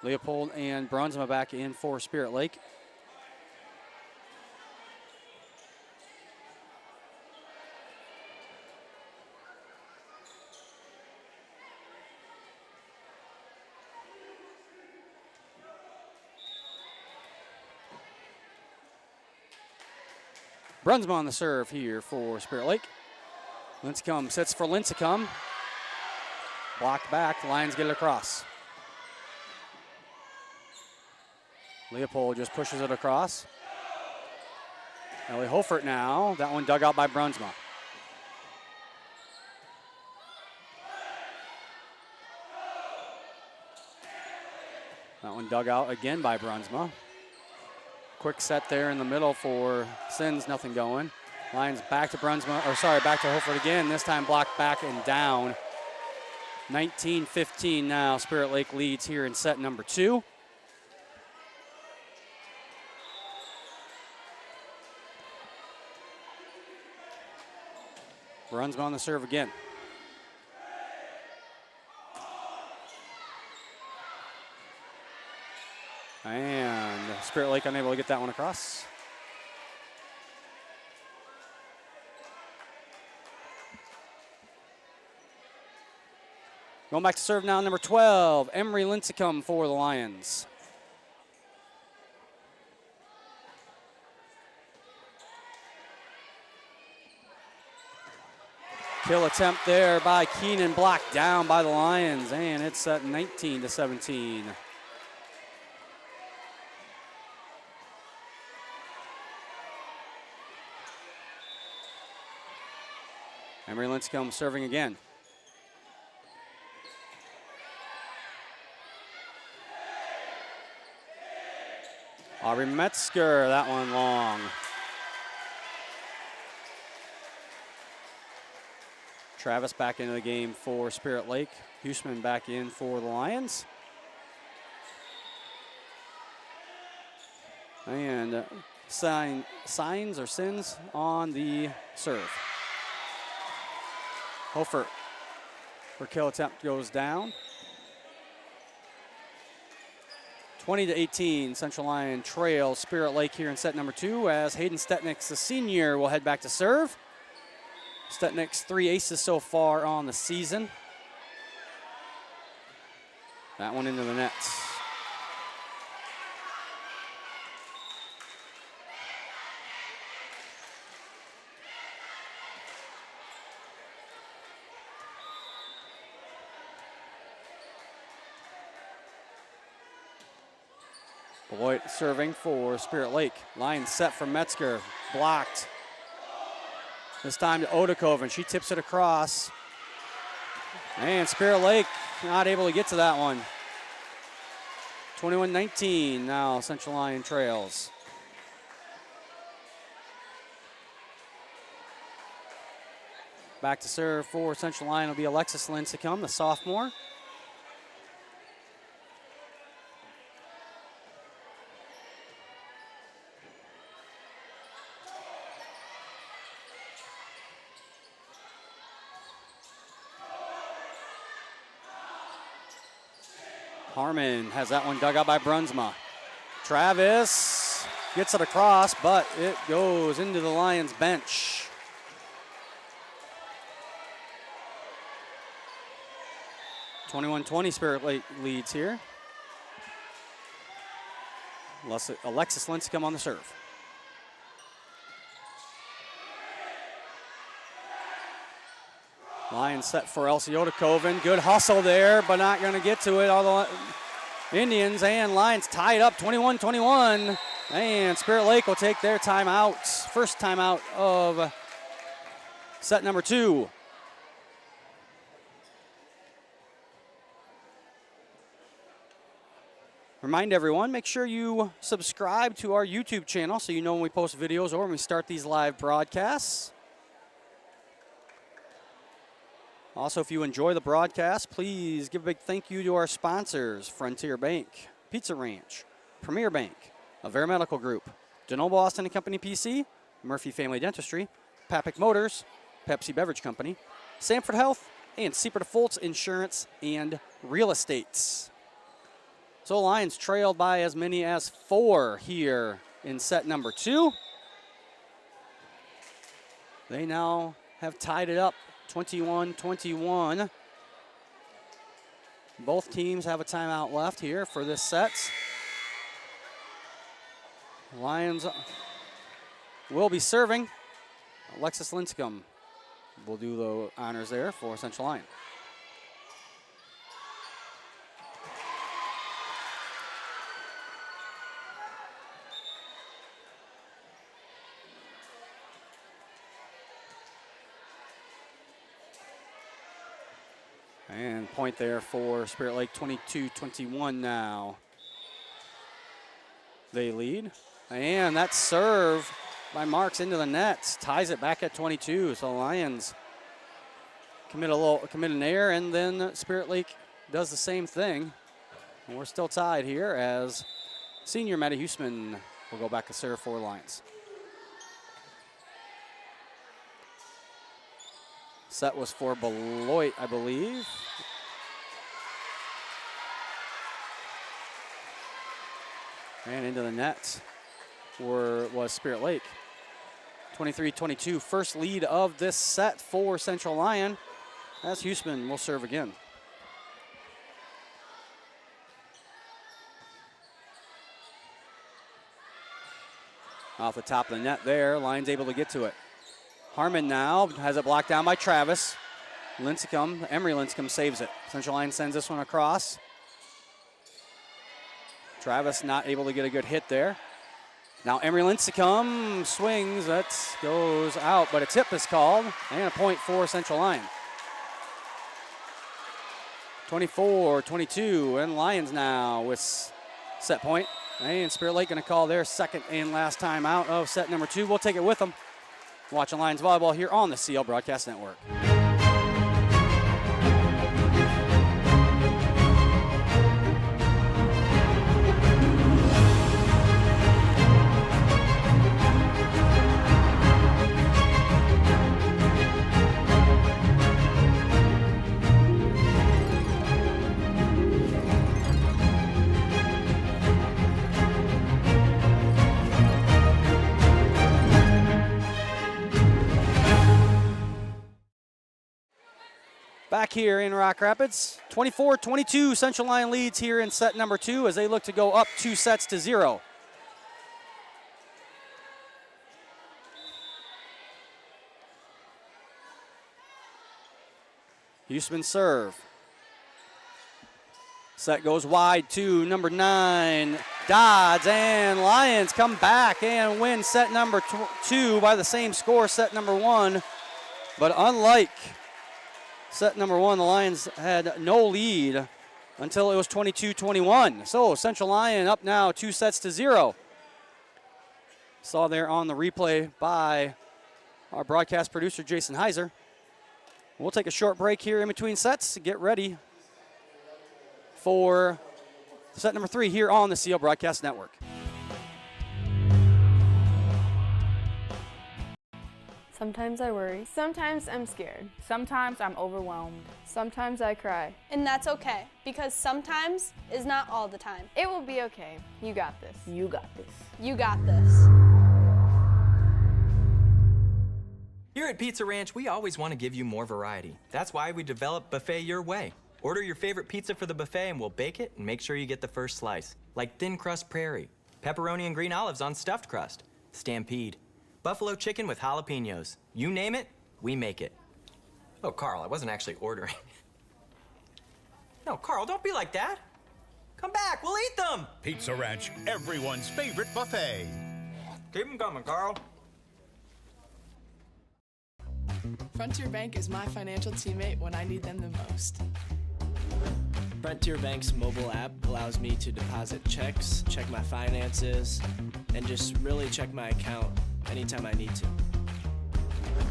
Leopold and Brunsma back in for Spirit Lake. Brunsma on the serve here for Spirit Lake. Lincecum sits for Lincecum. Blocked back, the Lions get it across. Leopold just pushes it across. Ellie Hofert now, that one dug out by Brunsma. That one dug out again by Brunsma. Quick set there in the middle for Sins, nothing going. Lions back to Brunsma, or sorry, back to Hofert again, this time blocked back and down. 19-15 now, Spirit Lake leads here in set number 2. Brunsma on the serve again. And Spirit Lake unable to get that one across. Going back to serve now, number 12, Emery Lincecum for the Lions. Kill attempt there by Keenan, blocked down by the Lions, and it's at 19-17. Emery Lincecum serving again. Aubrey Metzger, that one long. Travis back into the game for Spirit Lake. Huseman back in for the Lions. And signs or sins on the serve. Hofer for kill attempt goes down. 20-18, Central Lyon trails Spirit Lake here in set number 2 as Hayden Stetniks, the senior, will head back to serve. Stetniks 3 aces so far on the season. That one into the net. Beloit serving for Spirit Lake. Line set from Metzger, blocked. This time to Odakoven, she tips it across. And Spirit Lake not able to get to that one. 21-19, now Central Lyon trails. Back to serve for Central Lyon will be Alexis Lincecum, the sophomore. Harmon has that one dug out by Brunsma. Travis gets it across, but it goes into the Lions bench. (21-20) Spirit Lake leads here. Alexis Lincecum on the serve. Lions set for Elsie Odakoven. Good hustle there, but not going to get to it. All the Indians and Lions tied up 21-21. And Spirit Lake will take their timeout. First timeout of set number 2. Remind everyone, make sure you subscribe to our YouTube channel so you know when we post videos or when we start these live broadcasts. Also, if you enjoy the broadcast, please give a big thank you to our sponsors, Frontier Bank, Pizza Ranch, Premier Bank, Avera Medical Group, DeNoble Austin & Company PC, Murphy Family Dentistry, Papick Motors, Pepsi Beverage Company, Sanford Health, and Sieper DeFoltz Insurance and Real Estates. So Lions trailed by as many as 4 here in set number 2. They now have tied it up 21-21. Both teams have a timeout left here for this set. Lions will be serving. Alexis Lincecum will do the honors there for Central Lyon. And point there for Spirit Lake, 22-21 now. They lead. And that serve by Marks into the net ties it back at 22. So Lions commit an error, and then Spirit Lake does the same thing. And we're still tied here as senior Maddie Huseman will go back to serve for Lions. Set was for Beloit, I believe. And into the net was Spirit Lake. 23-22, first lead of this set for Central Lyon, as Huseman will serve again. Off the top of the net there, Lyon's able to get to it. Harmon now has it blocked down by Travis. Lincecum, Emery Lincecum saves it. Central Lyon sends this one across. Travis not able to get a good hit there. Now Emery Lincecum swings, that goes out, but a tip is called, and a point for Central Lyon. 24-22, and Lions now with set point. And Spirit Lake going to call their second and last time out of set number 2. We'll take it with them. Watching Lions volleyball here on the CL Broadcast Network. Back here in Rock Rapids, 24-22, Central Lyon leads here in set number 2 as they look to go up 2-0. Huseman serve. Set goes wide to number 9, Dodds, and Lions come back and win set number 2 by the same score, set number 1. But unlike set number 1, the Lions had no lead until it was 22-21. So Central Lyon up now 2-0. Saw there on the replay by our broadcast producer, Jason Heiser. We'll take a short break here in between sets to get ready for set number 3 here on the CL Broadcast Network. Sometimes I worry. Sometimes I'm scared. Sometimes I'm overwhelmed. Sometimes I cry. And that's okay, because sometimes is not all the time. It will be okay. You got this. You got this. You got this. Here at Pizza Ranch, we always want to give you more variety. That's why we developed Buffet Your Way. Order your favorite pizza for the buffet and we'll bake it and make sure you get the first slice. Like thin crust prairie, pepperoni and green olives on stuffed crust, stampede, buffalo chicken with jalapenos. You name it, we make it. Oh, Carl, I wasn't actually ordering. No, Carl, don't be like that. Come back, we'll eat them. Pizza Ranch, everyone's favorite buffet. Keep them coming, Carl. Frontier Bank is my financial teammate when I need them the most. Frontier Bank's mobile app allows me to deposit checks, check my finances, and just really check my account anytime I need to.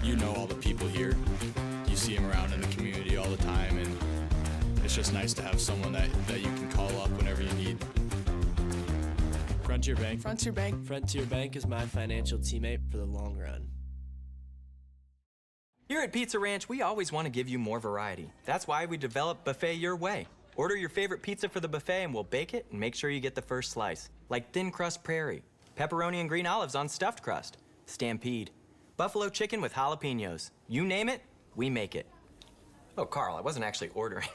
You know all the people here. You see them around in the community all the time, and it's just nice to have someone that you can call up whenever you need. Frontier Bank. Frontier Bank. Frontier Bank is my financial teammate for the long run. Here at Pizza Ranch, we always want to give you more variety. That's why we developed Buffet Your Way. Order your favorite pizza for the buffet and we'll bake it and make sure you get the first slice. Like thin crust prairie, pepperoni and green olives on stuffed crust, stampede, buffalo chicken with jalapenos. You name it, we make it. Oh, Carl, I wasn't actually ordering.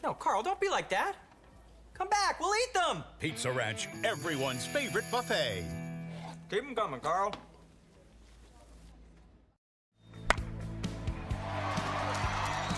No, Carl, don't be like that. Come back, we'll eat them. Pizza Ranch, everyone's favorite buffet. Keep them coming, Carl.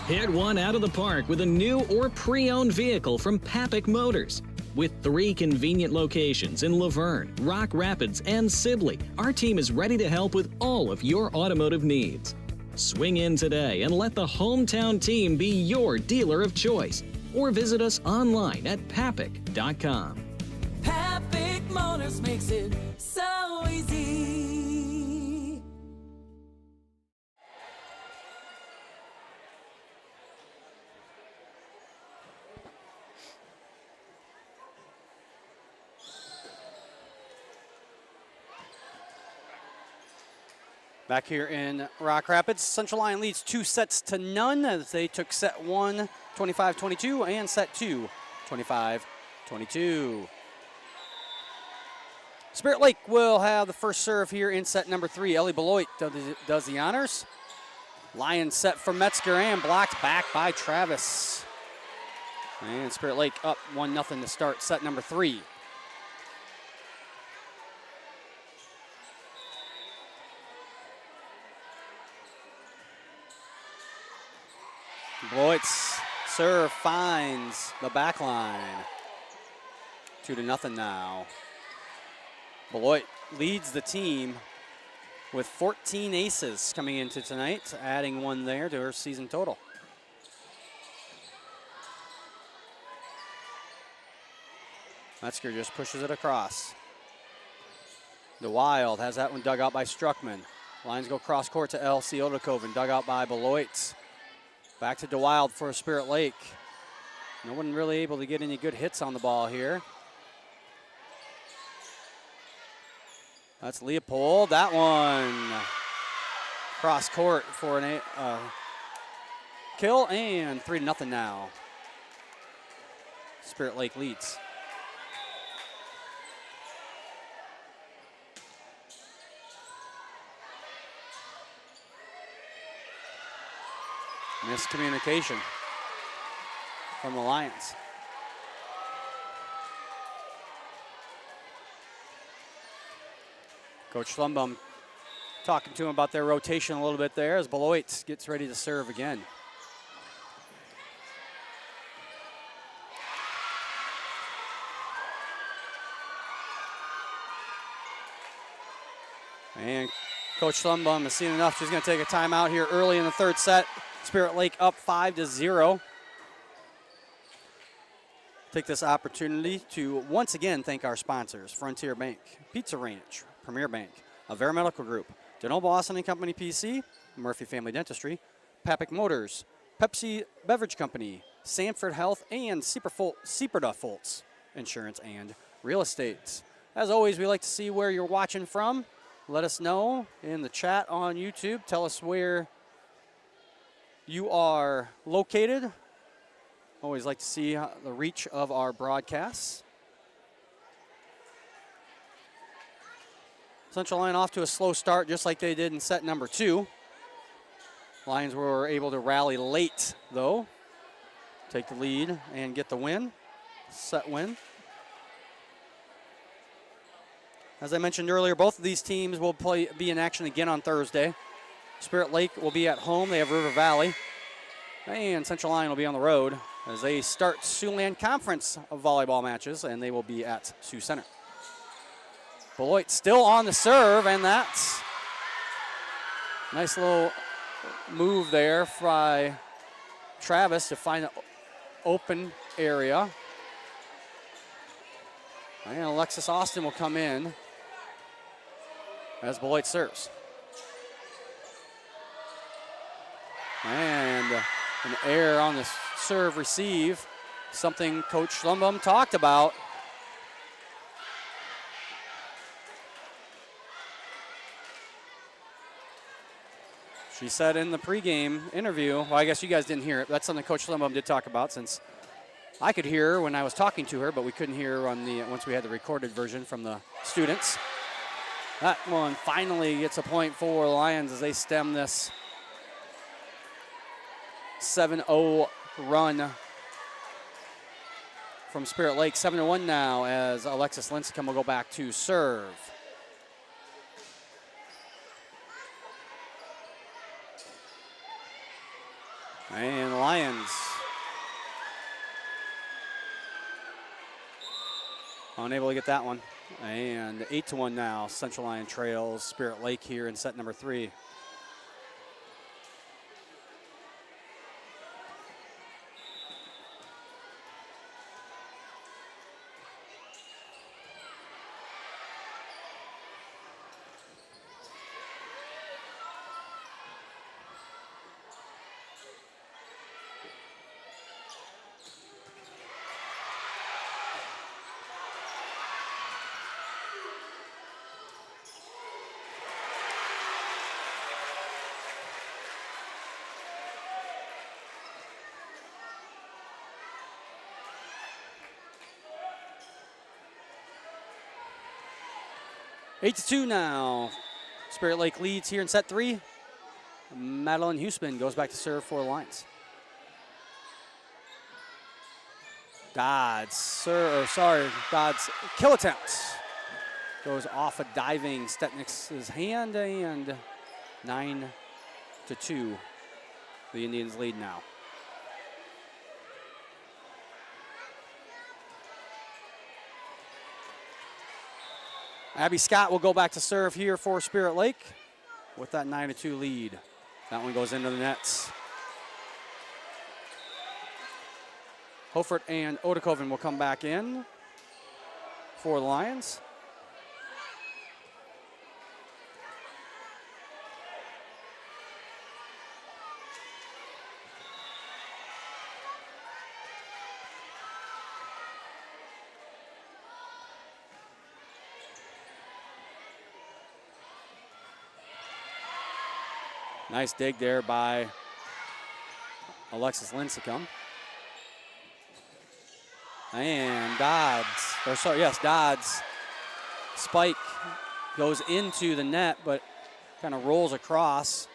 Hit one out of the park with a new or pre-owned vehicle from Papik Motors. With 3 convenient locations in Laverne, Rock Rapids, and Sibley, our team is ready to help with all of your automotive needs. Swing in today and let the hometown team be your dealer of choice. Or visit us online at papik.com. Papik Motors makes it so easy. Back here in Rock Rapids, Central Lyon leads 2-0 as they took set 1, 25-22, and set 2, 25-22. Spirit Lake will have the first serve here in set number 3. Ellie Beloit does the honors. Lyon set from Metzger and blocked back by Travis. And Spirit Lake up 1-0 to start set number 3. Beloit's serve finds the back line. 2-0 now. Beloit leads the team with 14 aces coming into tonight, adding one there to her season total. Metzger just pushes it across. The Wild has that one dug out by Struckman. Lines go cross court to L.C. Odakoven, dug out by Beloit. Back to DeWild for Spirit Lake. No one really able to get any good hits on the ball here. That's Leopold. That one cross court for an kill, and 3-0 now. Spirit Lake leads. Miscommunication from the Lions. Coach Schlumbum talking to him about their rotation a little bit there as Beloit gets ready to serve again. And Coach Schlumbum has seen enough. She's going to take a timeout here early in the third set. Spirit Lake up 5-0. Take this opportunity to once again thank our sponsors: Frontier Bank, Pizza Ranch, Premier Bank, Avera Medical Group, DeNoble Austin and Company PC, Murphy Family Dentistry, Papic Motors, Pepsi Beverage Company, Sanford Health, and Sieperda Foltz Insurance and Real Estate. As always, we like to see where you're watching from. Let us know in the chat on YouTube. Tell us where you are located. Always like to see the reach of our broadcasts. Central Lyon off to a slow start, just like they did in set number 2. Lions were able to rally late, though. Take the lead and get the win. Set win. As I mentioned earlier, both of these teams will be in action again on Thursday. Spirit Lake will be at home. They have River Valley. And Central Lyon will be on the road as they start Siouxland Conference of volleyball matches, and they will be at Sioux Center. Beloit still on the serve, and that's nice little move there by Travis to find an open area. And Alexis Austin will come in as Beloit serves. And an error on the serve receive, something Coach Schlumbum talked about. She said in the pregame interview, well, I guess you guys didn't hear it. That's something Coach Schlumbum did talk about, since I could hear her when I was talking to her, but we couldn't hear her on once we had the recorded version from the students. That one finally gets a point for the Lions as they stem this 7-0 run from Spirit Lake. 7-1 now as Alexis Linscomb will go back to serve. And Lions unable to get that one. And 8-1 now. Central Lyon trails Spirit Lake here in set number 3. 8-2 now. Spirit Lake leads here in set 3. Madeline Huseman goes back to serve for the Lions. Dodd's kill attempt goes off a diving Stetnick's hand, and 9-2. The Indians lead now. Abby Scott will go back to serve here for Spirit Lake with that 9-2 lead. That one goes into the nets. Hofert and Odekoven will come back in for the Lions. Nice dig there by Alexis Lincecum. And Dodd's spike goes into the net, but kind of rolls across.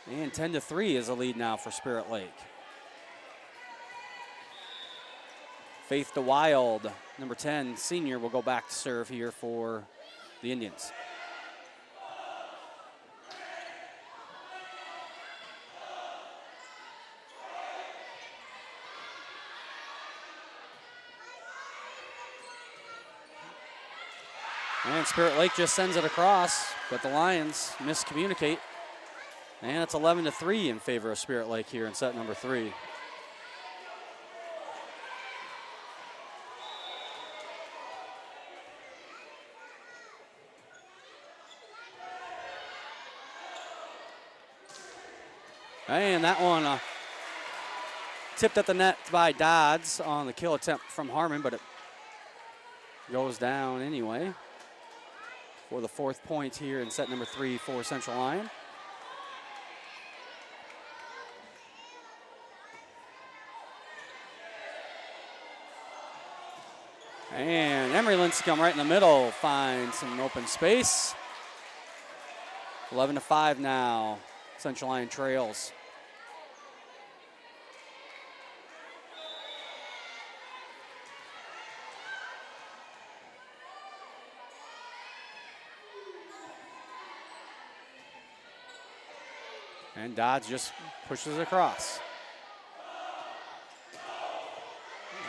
And 10-3 is the lead now for Spirit Lake. Faith DeWild, number 10 senior, will go back to serve here for the Indians. And Spirit Lake just sends it across, but the Lions miscommunicate. And it's 11-3 in favor of Spirit Lake here in set number 3. And that one tipped at the net by Dodds on the kill attempt from Harmon, but it goes down anyway for the 4th point here in set number 3 for Central Lyon. And Emery Lincecum right in the middle finds some open space. 11-5 now. Central Lyon trails. And Dodds just pushes across.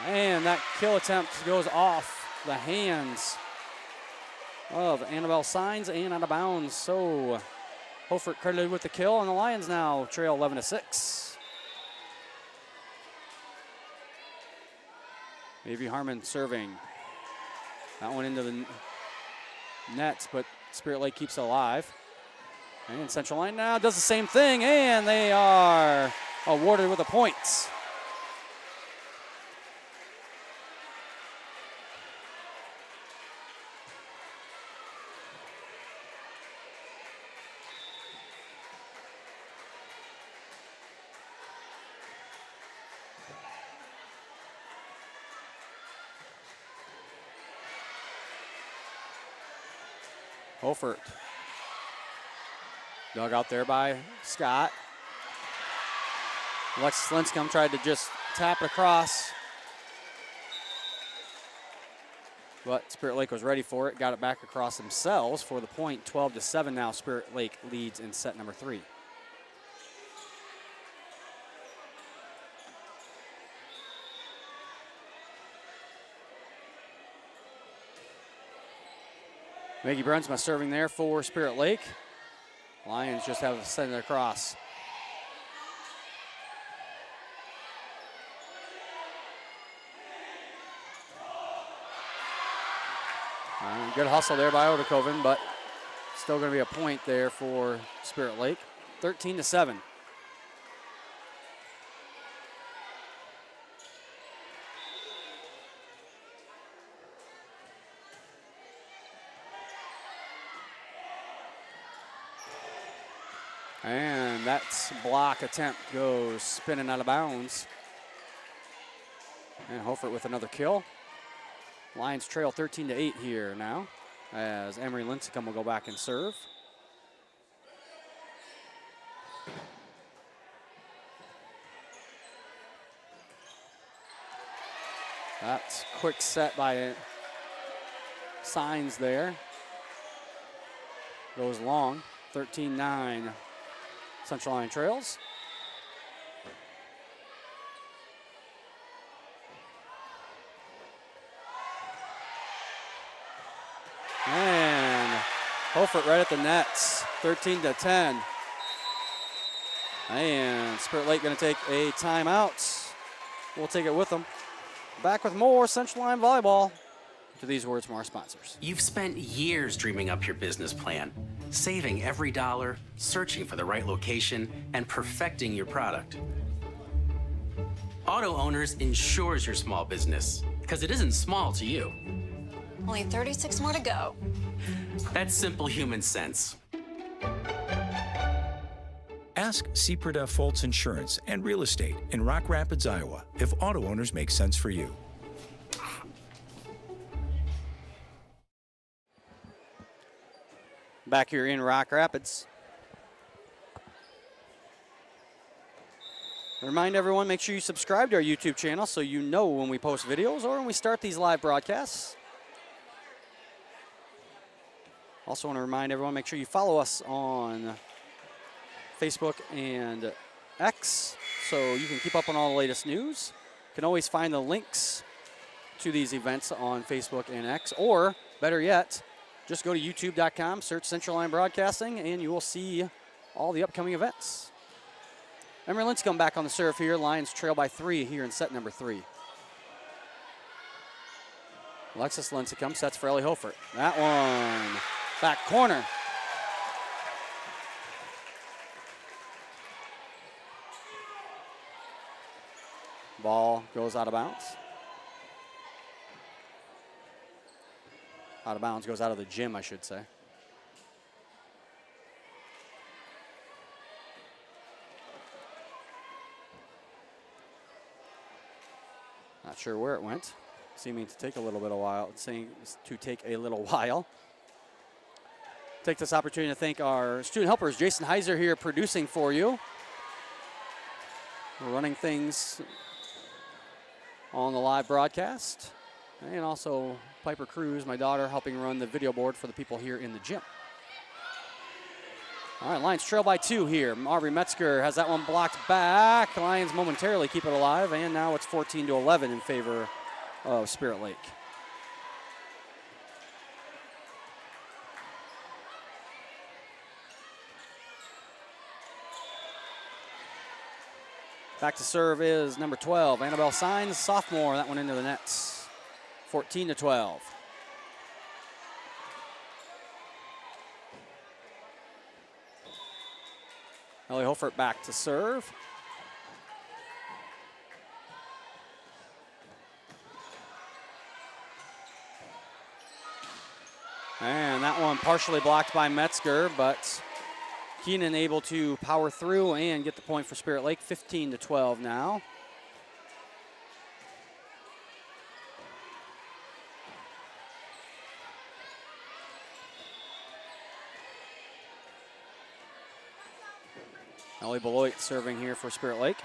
And that kill attempt goes off the hands of Annabelle Signs and out of bounds. So Hofert credited with the kill, and the Lions now trail 11-6. Avery Harmon serving. That one into the nets, but Spirit Lake keeps it alive. And Central Lyon now does the same thing, and they are awarded with the points. Hofert. Dug out there by Scott. Alexis Lincecum tried to just tap it across, but Spirit Lake was ready for it, got it back across themselves for the point. 12-7 now. Spirit Lake leads in set number 3. Maggie Brunsma serving there for Spirit Lake. Lions just have to send it across. Good hustle there by Odekoven, but still going to be a point there for Spirit Lake. 13-7. And that block attempt goes spinning out of bounds. And Hofert with another kill. Lions trail 13-8 here now as Emery Lincecum will go back and serve. That's quick set by Signs there. Goes long, 13-9 Central Lyon trails. And Hofert right at the nets, 13-10. And Spirit Lake going to take a timeout. We'll take it with them. Back with more Central Lyon Volleyball. To these words from our sponsors. You've spent years dreaming up your business plan, saving every dollar, searching for the right location, and perfecting your product. Auto Owners insures your small business, because it isn't small to you. Only 36 more to go. That's simple human sense. Ask Seaperda Foltz Insurance and Real Estate in Rock Rapids, Iowa, if Auto Owners make sense for you. Back here in Rock Rapids. Remind everyone, make sure you subscribe to our YouTube channel so you know when we post videos or when we start these live broadcasts. Also want to remind everyone, make sure you follow us on Facebook and X so you can keep up on all the latest news. You can always find the links to these events on Facebook and X, or better yet, just go to youtube.com, search Central Lyon Broadcasting, and you will see all the upcoming events. Emery Lincecum back on the serve here. Lions trail by 3 here in set number 3. Alexis Lincecum sets for Ellie Hofert. That one, back corner. Ball goes out of bounds. Out of bounds, goes out of the gym, I should say. Not sure where it went. Seeming to take a little bit of while. Seems to take a little while. Take this opportunity to thank our student helpers, Jason Heiser here producing for you. We're running things on the live broadcast. And also Piper Cruz, my daughter, helping run the video board for the people here in the gym. All right, Lions trail by 2 here. Aubrey Metzger has that one blocked back. Lions momentarily keep it alive, and now it's 14-11 in favor of Spirit Lake. Back to serve is number 12, Annabelle Signs, sophomore. That one into the nets. 14-12. Ellie Hofert back to serve. And that one partially blocked by Metzger, but Keenan able to power through and get the point for Spirit Lake. 15-12 now. Ellie Beloit serving here for Spirit Lake.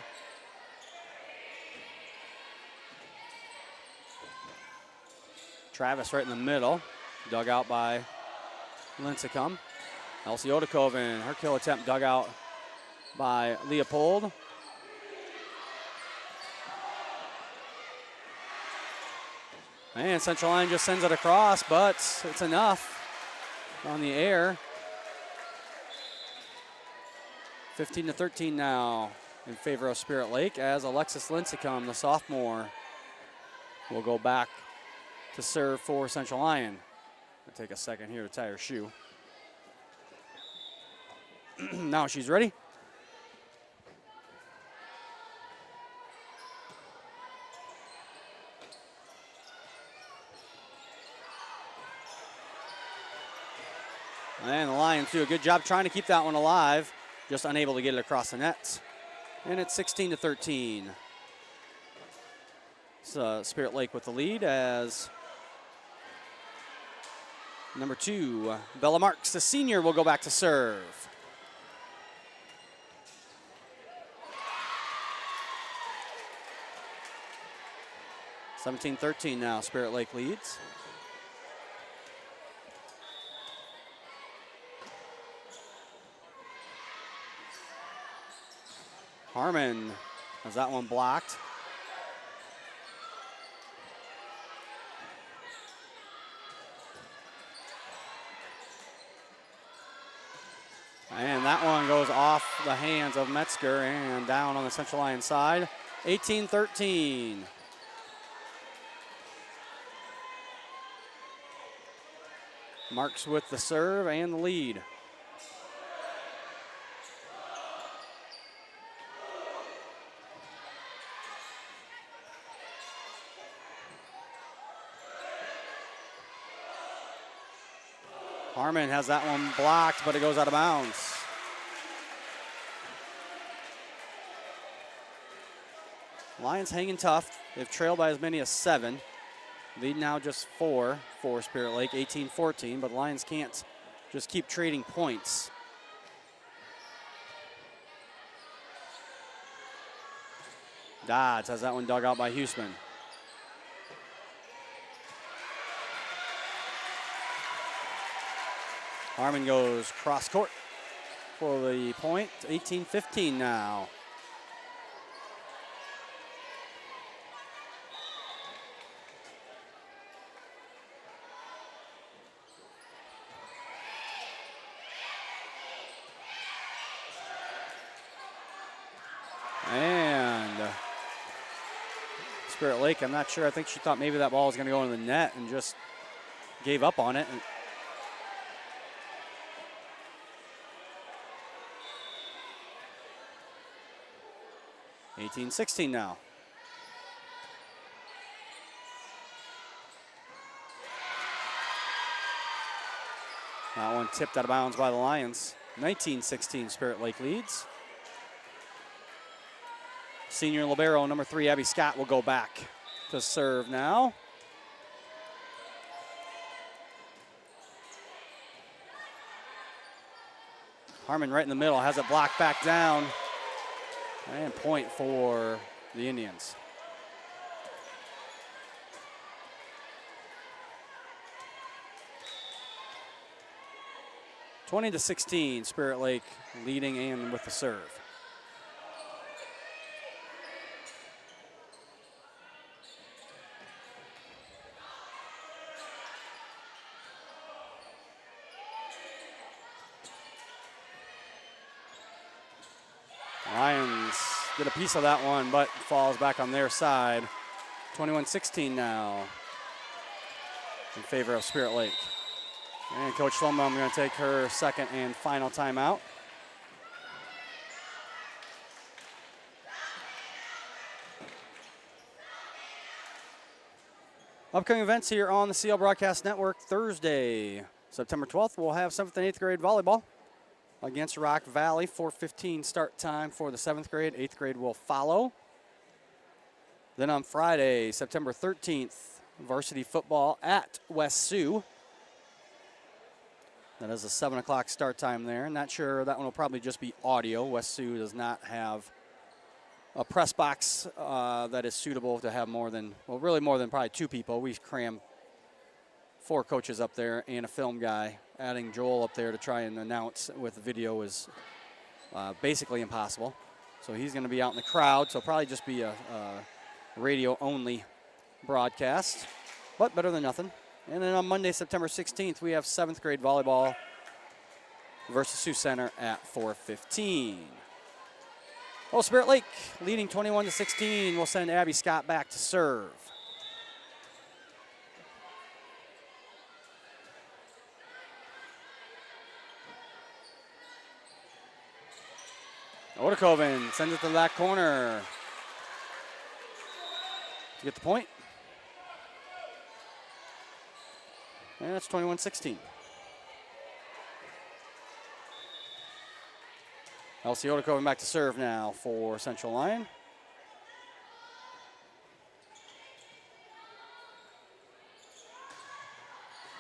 Travis right in the middle, dug out by Lincecum. Elsie Odekoven, her kill attempt dug out by Leopold. And Central Lyon just sends it across, but it's enough on the air. 15-13 now in favor of Spirit Lake as Alexis Lincecum, the sophomore, will go back to serve for Central Lyon. I'll take a second here to tie her shoe. Now she's ready. And the Lions do a good job trying to keep that one alive. Just unable to get it across the net. And it's 16-13. It's Spirit Lake with the lead as Number 2, Bella Marks, the senior, will go back to serve. (17-13) now, Spirit Lake leads. Harmon has that one blocked. And that one goes off the hands of Metzger and down on the Central Lyon side. 18-13. Marks with the serve and the lead. Harmon has that one blocked, but it goes out of bounds. Lions hanging tough. They've trailed by as many as 7. Lead now just 4 for Spirit Lake, 18-14, but Lions can't just keep trading points. Dodds has that one dug out by Huseman. Harmon goes cross court for the point. 18-15 now. And Spirit Lake, I'm not sure. I think she thought maybe that ball was going to go in the net and just gave up on it. 18-16 now. That one tipped out of bounds by the Lions. 19-16, Spirit Lake leads. Senior libero, number 3, Abby Scott, will go back to serve now. Harmon right in the middle, has it blocked back down. And point for the Indians. (20-16), Spirit Lake leading and with the serve. Lions get a piece of that one, but falls back on their side. 21-16 now in favor of Spirit Lake. And Coach Schlumbaum going to take her second and final timeout. Upcoming events here on the CL Broadcast Network. Thursday, September 12th, we'll have 7th and 8th grade volleyball against Rock Valley. 4:15 start time for the 7th grade. 8th grade will follow. Then on Friday, September 13th, varsity football at West Sioux. That is a 7 o'clock start time there. Not sure, that one will probably just be audio. West Sioux does not have a press box that is suitable to have more than, well, really more than probably 2 people. We cram 4 coaches up there and a film guy. Adding Joel up there to try and announce with video is basically impossible. So he's going to be out in the crowd, so probably just be a radio-only broadcast, but better than nothing. And then on Monday, September 16th, we have 7th grade volleyball versus Sioux Center at 4:15. Oh, Spirit Lake leading 21-16. We'll send Abby Scott back to serve. Odekoven sends it to that corner to get the point. And that's 21-16. Elsie Odekoven back to serve now for Central Lyon.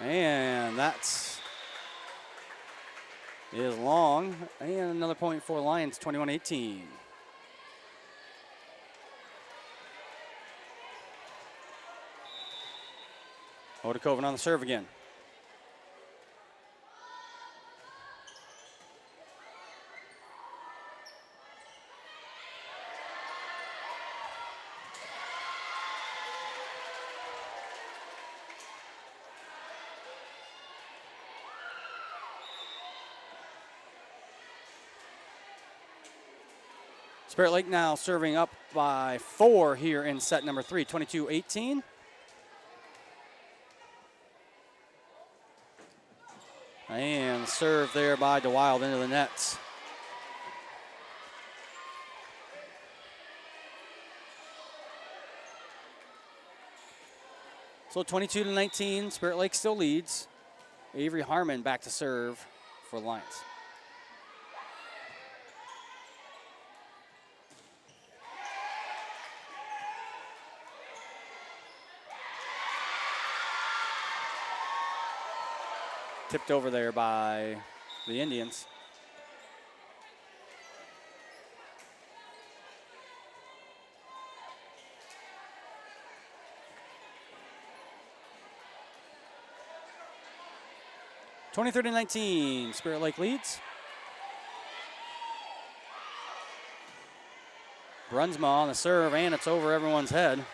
And that is long. And another point for Lions, 21-18. Odekoven on the serve again. Spirit Lake now serving up by 4 here in set number 3, 22-18. And serve there by DeWild into the nets. So 22-19, Spirit Lake still leads. Avery Harmon back to serve for Lions. Tipped over there by the Indians. 23-19, Spirit Lake leads. Brunsma on the serve, and it's over everyone's head.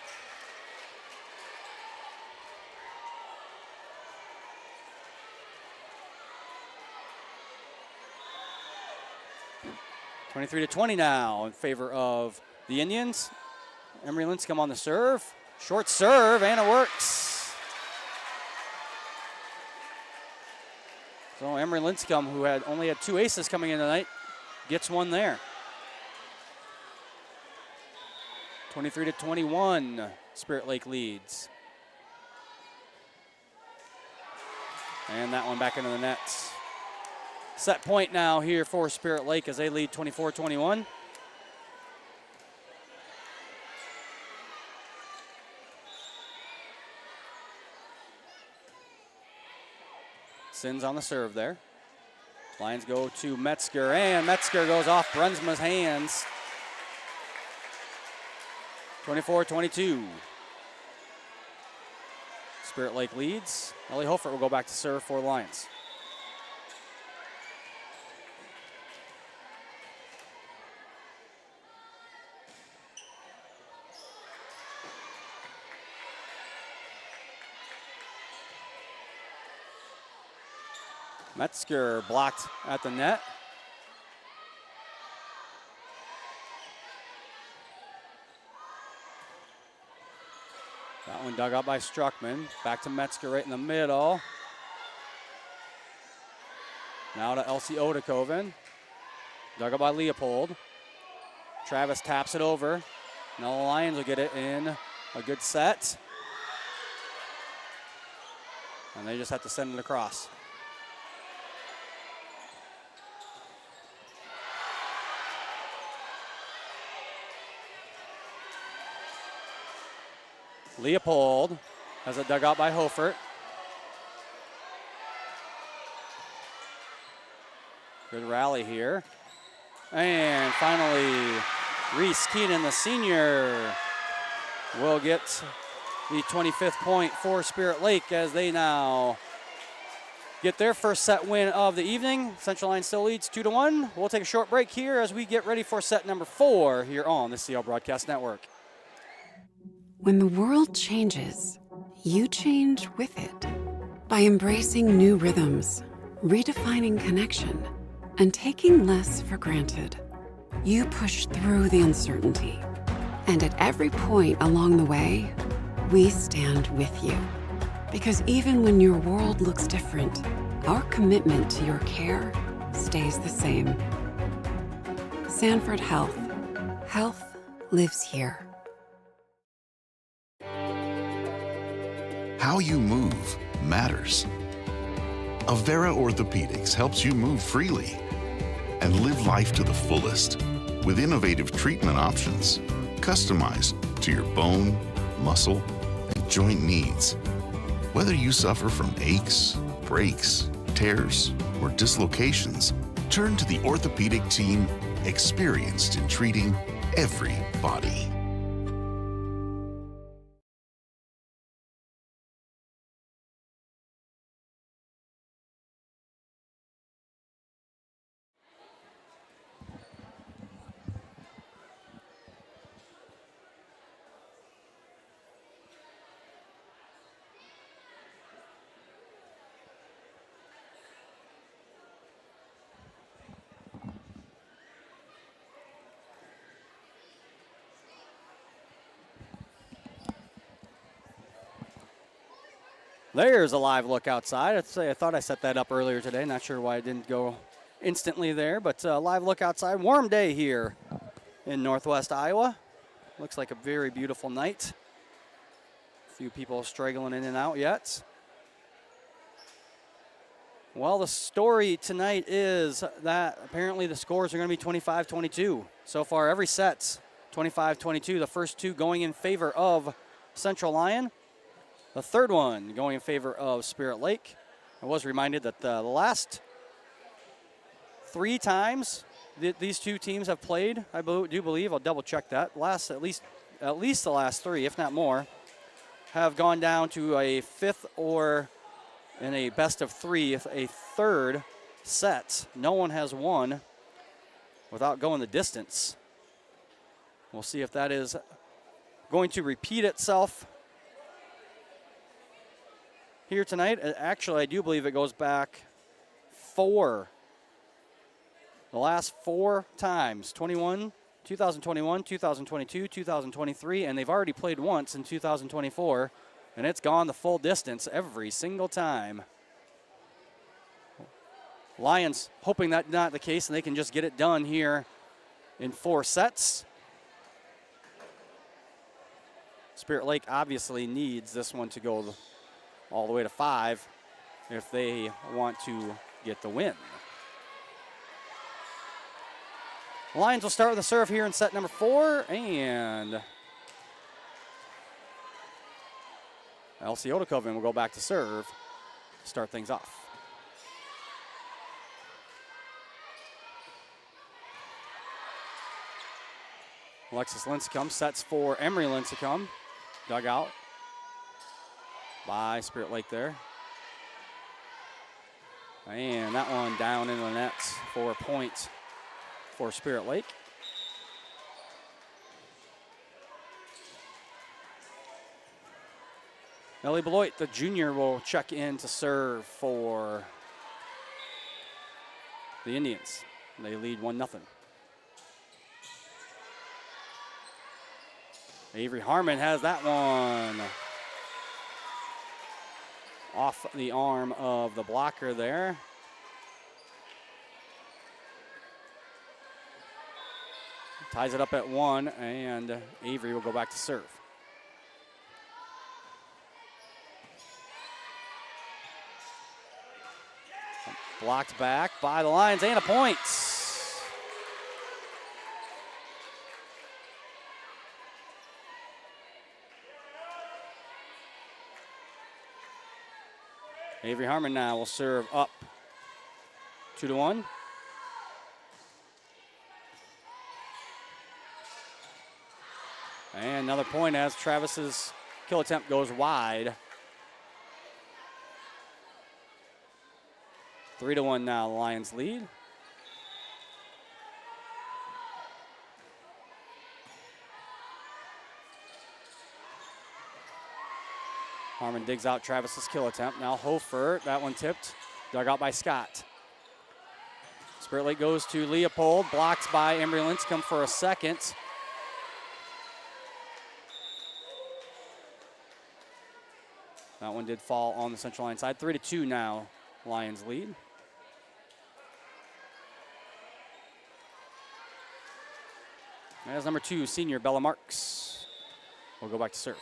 (23-20) now in favor of the Indians. Emery Linscomb on the serve. Short serve, and it works. So Emery Linscomb, who had only had 2 aces coming in tonight, gets one there. 23-21, Spirit Lake leads. And that one back into the nets. Set point now here for Spirit Lake as they lead 24-21. Sins on the serve there. Lions go to Metzger, and Metzger goes off Brunsma's hands. 24-22. Spirit Lake leads. Ellie Hofert will go back to serve for Lions. Metzger blocked at the net. That one dug out by Struckman. Back to Metzger right in the middle. Now to Elsie Odekoven. Dug out by Leopold. Travis taps it over. Now the Lions will get it in a good set. And they just have to send it across. Leopold has it dug out by Hofert. Good rally here. And finally, Reese Keenan, the senior, will get the 25th point for Spirit Lake as they now get their first set win of the evening. Central Line still leads 2-1. We'll take a short break here as we get ready for set number 4 here on the CL Broadcast Network. When the world changes, you change with it. By embracing new rhythms, redefining connection, and taking less for granted, you push through the uncertainty. And at every point along the way, we stand with you. Because even when your world looks different, our commitment to your care stays the same. Sanford Health. Health lives here. How you move matters. Avera Orthopedics helps you move freely and live life to the fullest with innovative treatment options customized to your bone, muscle, and joint needs. Whether you suffer from aches, breaks, tears, or dislocations, turn to the orthopedic team experienced in treating every body. There's a live look outside. I thought I set that up earlier today. Not sure why it didn't go instantly there, but live look outside. Warm day here in Northwest Iowa. Looks like a very beautiful night. A few people straggling in and out yet. Well, the story tonight is that apparently the scores are going to be 25-22. So far, every set's 25-22. The first two going in favor of Central Lyon. The third one going in favor of Spirit Lake. I was reminded that the last 3 times these two teams have played, I do believe, I'll double check that, at least the last 3, if not more, have gone down to a 5th or in a best of 3, a 3rd set. No one has won without going the distance. We'll see if that is going to repeat itself here tonight. Actually, I do believe it goes back 4. The last 4 times, 2021, 2022, 2023, and they've already played once in 2024, and it's gone the full distance every single time. Lions hoping that's not the case and they can just get it done here in 4 sets. Spirit Lake obviously needs this one to go all the way to 5 if they want to get the win. Lions will start with a serve here in set number 4, and Elsie Odekoven will go back to serve to start things off. Alexis Lincecum sets for Emery Lincecum. Dug out by Spirit Lake there. And that one down into the nets for a point for Spirit Lake. Ellie Beloit, the junior, will check in to serve for the Indians. They lead 1-0. Avery Harmon has that one off the arm of the blocker there. Ties it up at 1, and Avery will go back to serve. Blocked back by the Lions, and a point. Avery Harmon now will serve up 2-1. And another point as Travis's kill attempt goes wide. 3-1 now, the Lions lead. Harmon digs out Travis's kill attempt. Now Hofer, that one tipped, dug out by Scott. Spirit Lake goes to Leopold, blocked by Emery Lincecum for a second. That one did fall on the Central Lyon side. 3-2 now, Lions lead. As number 2, senior Bella Marks will go back to serve.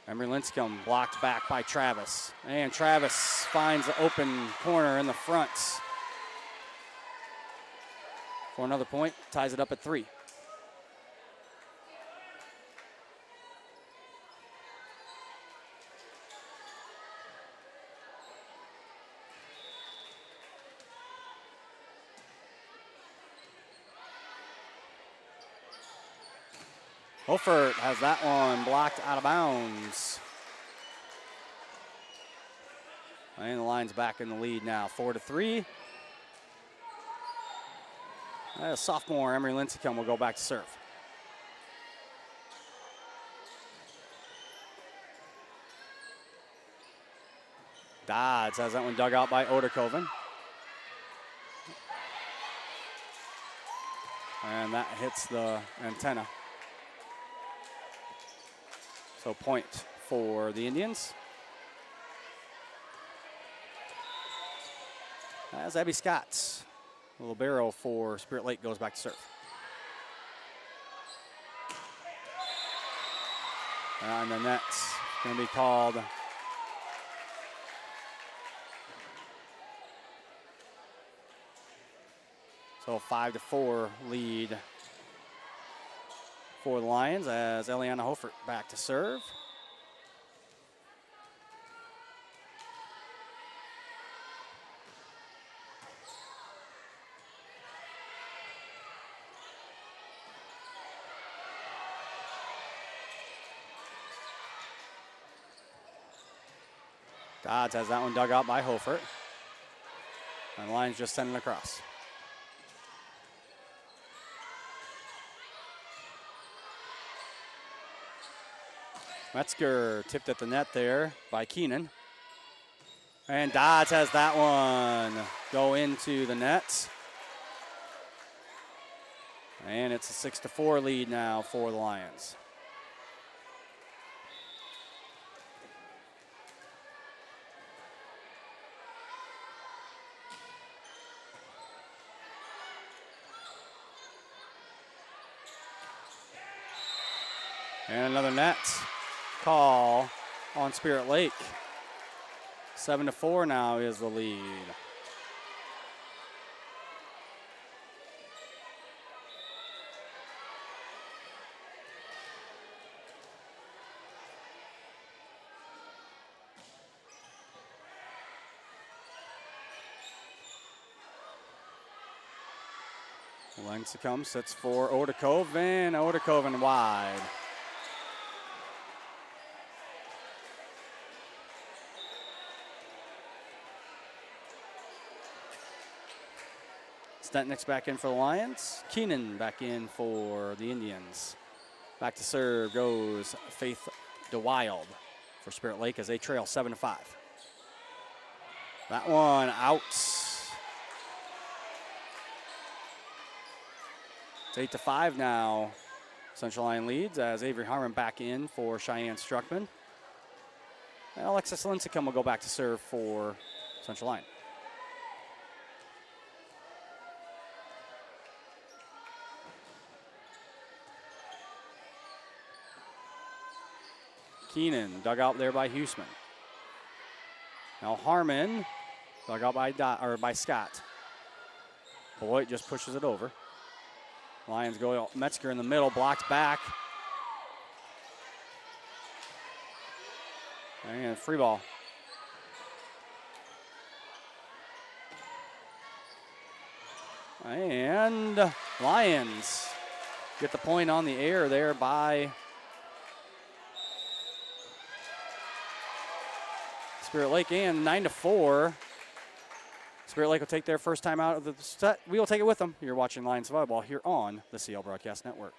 Emery Lincecum blocked back by Travis. And Travis finds the open corner in the front for another point. Ties it up at 3. Hofer has that one blocked out of bounds. And the Lions back in the lead now, 4-3. Sophomore Emery Lincecum will go back to serve. Dodds has that one dug out by Oderkoven. And that hits the antenna. So point for the Indians. As Abby Scott, a little barrel for Spirit Lake, goes back to serve. And the net's going to be called. So 5-4 lead for the Lions as Eliana Hofer back to serve. Dodds has that one dug out by Hofer. And the Lions just sending it across. Metzger tipped at the net there by Keenan. And Dodds has that one go into the net. And it's a 6-4 lead now for the Lions. And another net call on Spirit Lake. 7-4 now is the lead. Lincecum sits for Oderkoven. Oderkoven wide. Stetnick's back in for the Lions. Keenan back in for the Indians. Back to serve goes Faith DeWild for Spirit Lake as they trail 7-5. That one out. It's 8-5 now. Central Lyon leads as Avery Harmon back in for Cheyenne Struckman. And Alexis Lincecum will go back to serve for Central Lyon. Keenan dug out there by Huseman. Now Harmon dug out by Scott. Beloit just pushes it over. Lions go Metzger in the middle, blocked back. And free ball. And Lions get the point on the air there by Spirit Lake, and 9-4. Spirit Lake will take their first time out of the set. We will take it with them. You're watching Lions Volleyball here on the CL Broadcast Network.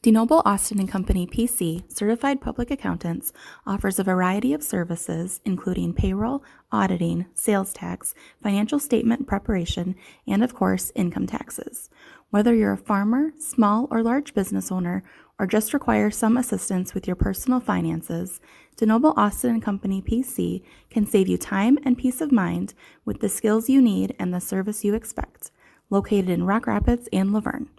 DeNoble Austin & Company PC, Certified Public Accountants, offers a variety of services including payroll, auditing, sales tax, financial statement preparation, and of course, income taxes. Whether you're a farmer, small or large business owner, or just require some assistance with your personal finances, DeNoble Austin & Company PC can save you time and peace of mind with the skills you need and the service you expect. Located in Rock Rapids and Laverne.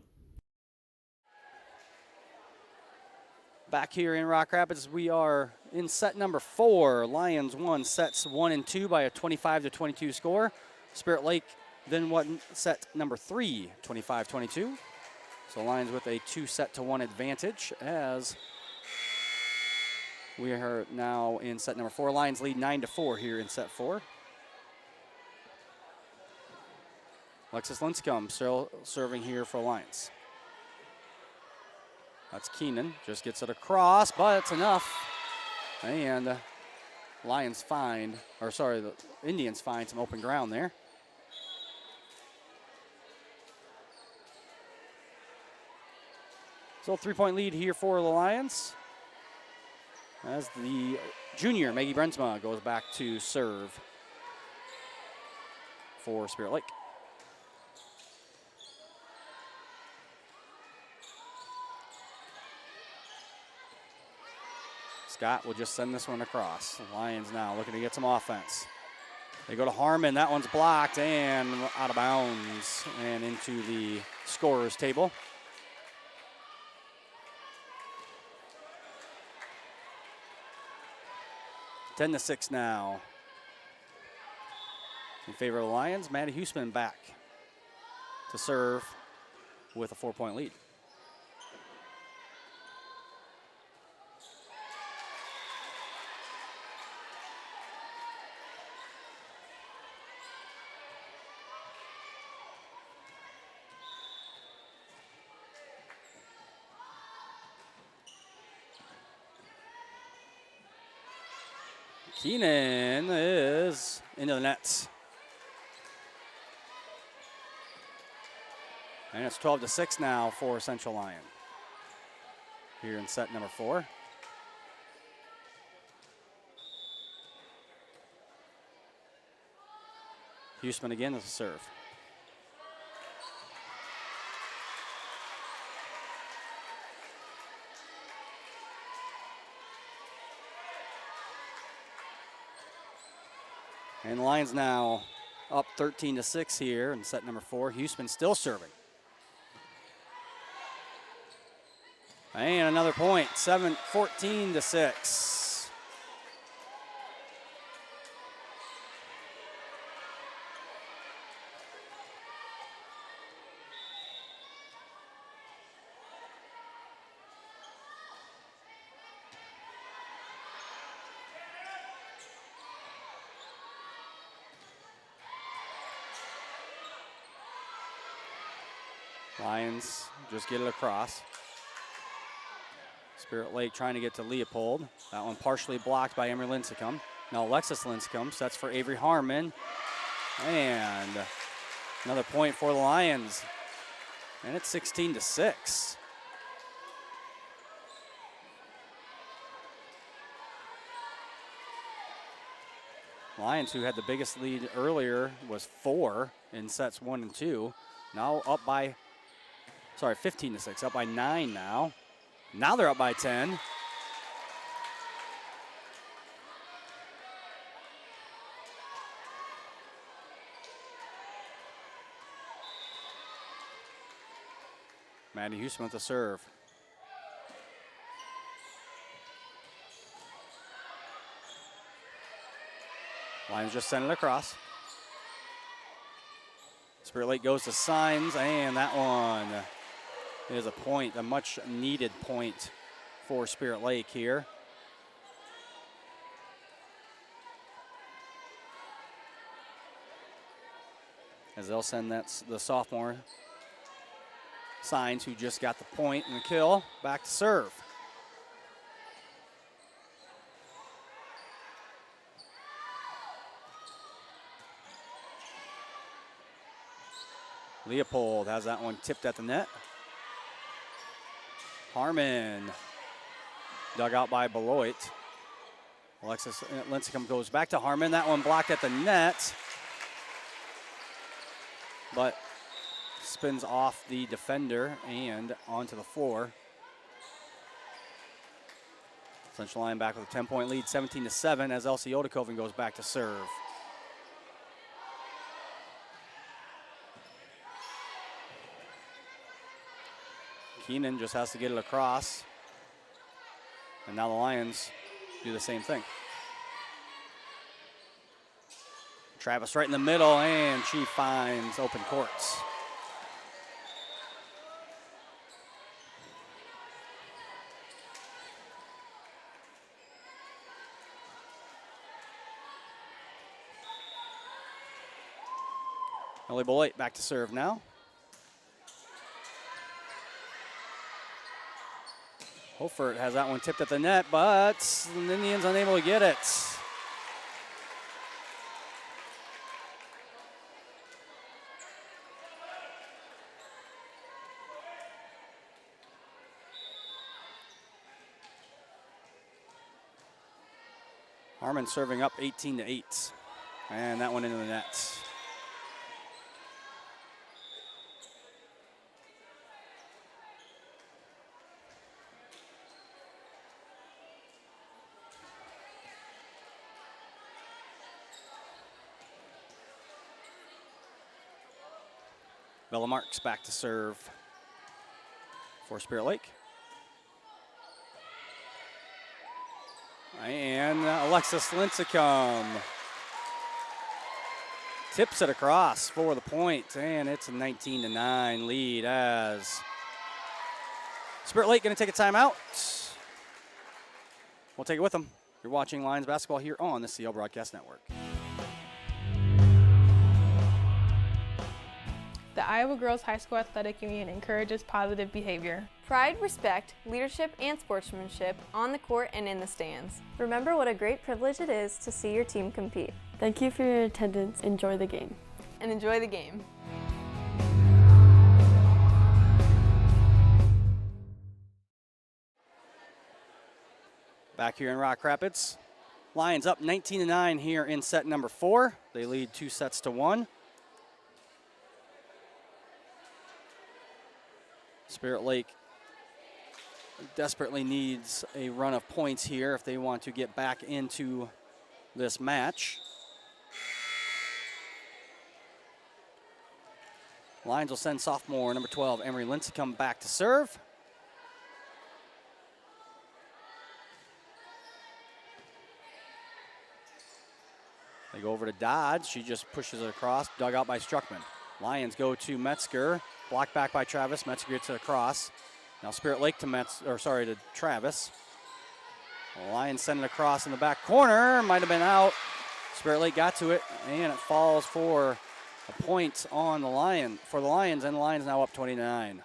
Back here in Rock Rapids, we are in set number 4. Lions won sets 1 and 2 by a 25-22 score. Spirit Lake then won set number 3, 25-22. So Lions with a 2-1 advantage as we are now in set number 4. Lions lead 9-4 here in set 4. Alexis Lincecum still serving here for Lions. That's Keenan. Just gets it across, but it's enough. And Lions find, or sorry, the Indians find some open ground there. So 3-point lead here for the Lions. As the junior, Maggie Brensma, goes back to serve for Spirit Lake. Scott will just send this one across. The Lions now looking to get some offense. They go to Harmon. That one's blocked and out of bounds and into the scorer's table. Ten to 6 now. In favor of the Lions, Maddie Huseman back to serve with a 4-point lead. Keenan is into the nets. And it's 12 to 6 now for Central Lyon. Here in set number 4. Huseman again as a serve. And the Lions now up 13 to 6 here in set number 4. Huseman still serving. And another point, 14 to 6. Lions just get it across. Spirit Lake trying to get to Leopold. That one partially blocked by Emery Lincecum. Now Alexis Lincecum sets for Avery Harmon. And another point for the Lions. And it's 16 to 6. Lions, who had the biggest lead earlier, was 4 in sets 1 and 2. Now up by, 15 to 6, up by 9 now. Now they're up by 10. Maddie Huseman with the serve. Lions just send it across. Spirit Lake goes to Signs, and that one is a point, a much needed point for Spirit Lake here. As they'll send the sophomore Signs, who just got the point and the kill, back to serve. Leopold has that one tipped at the net. Harmon dug out by Beloit. Alexis Lincecum goes back to Harmon. That one blocked at the net, but spins off the defender and onto the floor. Central Lyon back with a 10-point lead, 17 to 7, as Elsie Odekoven goes back to serve. Keenan just has to get it across. And now the Lions do the same thing. Travis right in the middle, and she finds open courts. Ellie Beloit back to serve now. Hofert has that one tipped at the net, but the Indians unable to get it. Harmon serving up 18-8. And that one into the net. Bella Marks back to serve for Spirit Lake. And Alexis Lincecum tips it across for the point, and it's a 19-9 lead as Spirit Lake going to take a timeout. We'll take it with them. You're watching Lions basketball here on the CL Broadcast Network. The Iowa Girls High School Athletic Union encourages positive behavior. Pride, respect, leadership, and sportsmanship on the court and in the stands. Remember what a great privilege it is to see your team compete. Thank you for your attendance. Enjoy the game. And enjoy the game. Back here in Rock Rapids. Lions up 19-9 here in set number 4. They lead 2-1. Spirit Lake desperately needs a run of points here if they want to get back into this match. Lions will send sophomore number 12, Emery Lincecum, back to serve. They go over to Dodge. She just pushes it across, dug out by Struckman. Lions go to Metzger. Blocked back by Travis. Metzger gets it across. Now Spirit Lake to Travis. The Lions send it across in the back corner. Might have been out. Spirit Lake got to it, and it falls for a point on the Lions, and the Lions now up 29.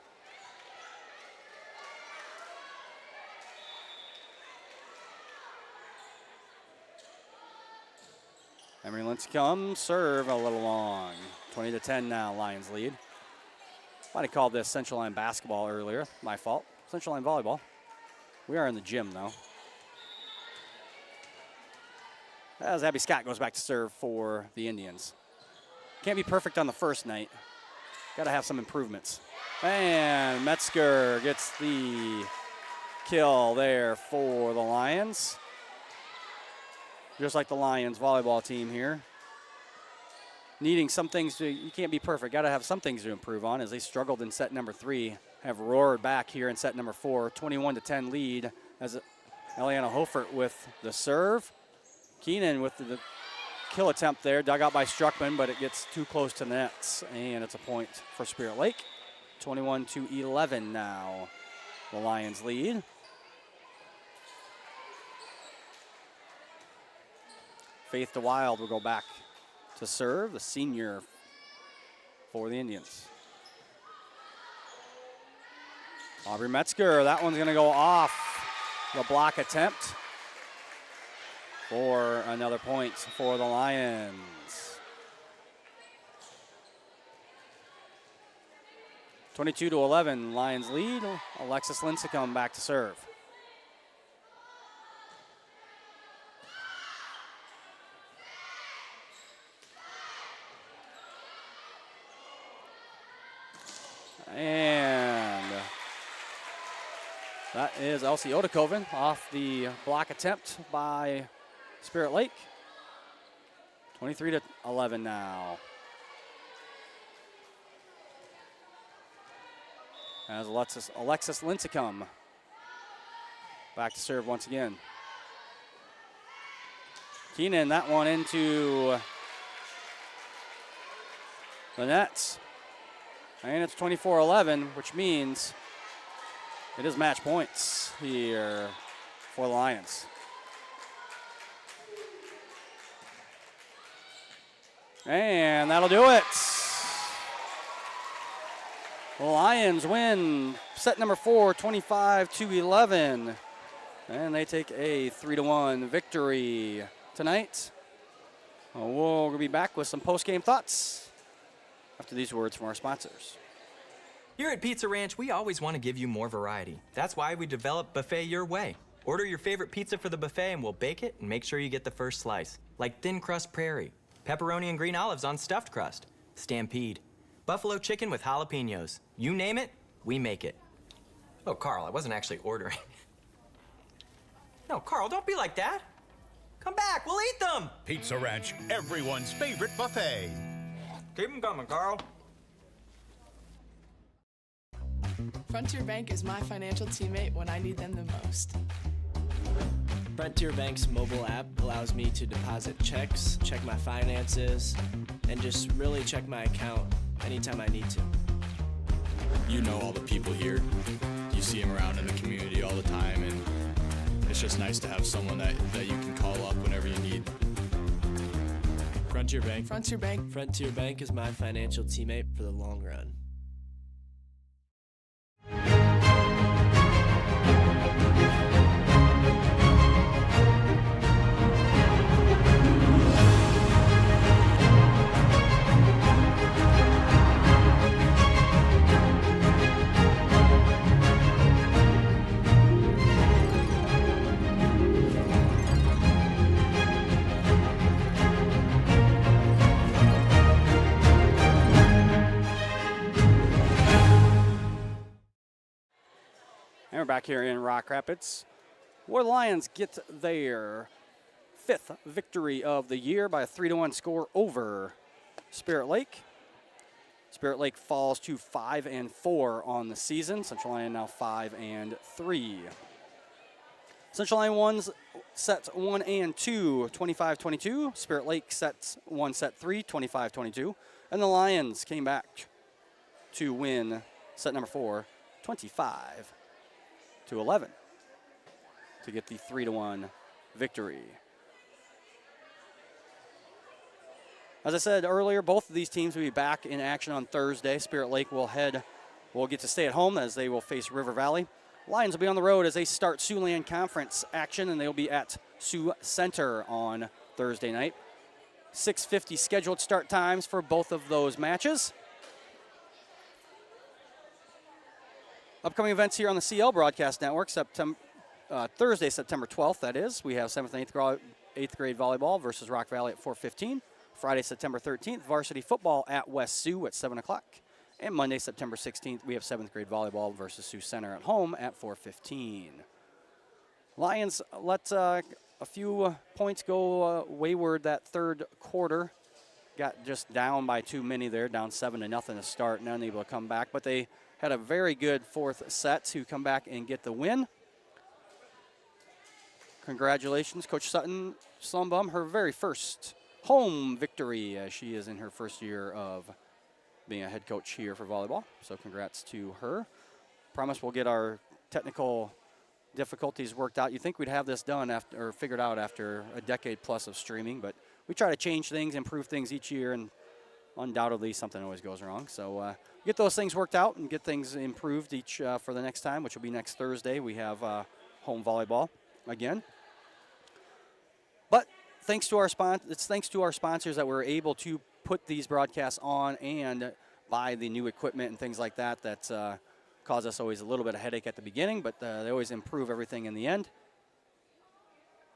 Emery Lincecum serve a little long. 20-10 now, Lions lead. Might have called this Central Line basketball earlier. My fault. Central Line volleyball. We are in the gym, though. As Abby Scott goes back to serve for the Indians. Can't be perfect on the first night. Got to have some improvements. And Metzger gets the kill there for the Lions. Just like the Lions volleyball team here. Needing some things you can't be perfect. Got to have some things to improve on as they struggled in set number 3. Have roared back here in set number 4. 21-10 lead as Eliana Hofert with the serve. Keenan with the kill attempt there. Dug out by Struckman, but it gets too close to the nets. And it's a point for Spirit Lake. 21-11 now. The Lions lead. Faith DeWild will go back to serve, the senior for the Indians. Aubrey Metzger, that one's gonna go off the block attempt for another point for the Lions. 22-11, Lions lead. Alexis Lincecum back to serve. And that is Elsie Odekoven off the block attempt by Spirit Lake. 23-11 now. As Alexis Lincecum back to serve once again. Keenan, that one into the nets. And it's 24-11, which means it is match points here for the Lions. And that'll do it. The Lions win set number 4, 25-11. And they take a 3-1 victory tonight. We'll be back with some post-game thoughts after these words from our sponsors. Here at Pizza Ranch, we always want to give you more variety. That's why we developed Buffet Your Way. Order your favorite pizza for the buffet and we'll bake it and make sure you get the first slice. Like thin crust prairie, pepperoni and green olives on stuffed crust, stampede, buffalo chicken with jalapenos. You name it, we make it. Oh, Carl, I wasn't actually ordering. No, Carl, don't be like that. Come back, we'll eat them. Pizza Ranch, everyone's favorite buffet. Keep them coming, Carl. Frontier Bank is my financial teammate when I need them the most. Frontier Bank's mobile app allows me to deposit checks, check my finances, and just really check my account anytime I need to. You know all the people here. You see them around in the community all the time, and it's just nice to have someone that you can call up whenever you need. Frontier Bank. Frontier Bank. Frontier Bank is my financial teammate for the long run. And we're back here in Rock Rapids, where the Lions get their 5th victory of the year by a 3-1 score over Spirit Lake. Spirit Lake falls to 5-4 on the season. Central Lyon now 5-3. Central Lyon won sets 1 and 2, 25-22. Spirit Lake won set 3, 25-22. And the Lions came back to win set number 4, 25-11 to get the 3-1 victory. As I said earlier, both of these teams will be back in action on Thursday. Spirit Lake will get to stay at home as they will face River Valley. Lions will be on the road as they start Siouxland Conference action, and they'll be at Sioux Center on Thursday night. 6:50 scheduled start times for both of those matches. Upcoming events here on the CL Broadcast Network, Thursday, September 12th, that is. We have 7th and 8th grade volleyball versus Rock Valley at 4:15. Friday, September 13th, varsity football at West Sioux at 7 o'clock. And Monday, September 16th, we have 7th grade volleyball versus Sioux Center at home at 4:15. Lions let a few points go wayward that third quarter. Got just down by too many there, down 7-0 to start, and unable to come back. But they had a very good fourth set to come back and get the win. Congratulations, Coach Sutton Slumbum, her very first home victory as she is in her first year of being a head coach here for volleyball. So congrats to her. Promise we'll get our technical difficulties worked out. You'd think we'd have this done or figured out after a decade plus of streaming, but we try to change things, improve things each year, and undoubtedly something always goes wrong. So get those things worked out and get things improved each for the next time, which will be next Thursday. We have home volleyball again. But thanks to our sponsors that we're able to put these broadcasts on and buy the new equipment and things like that cause us always a little bit of headache at the beginning, but they always improve everything in the end.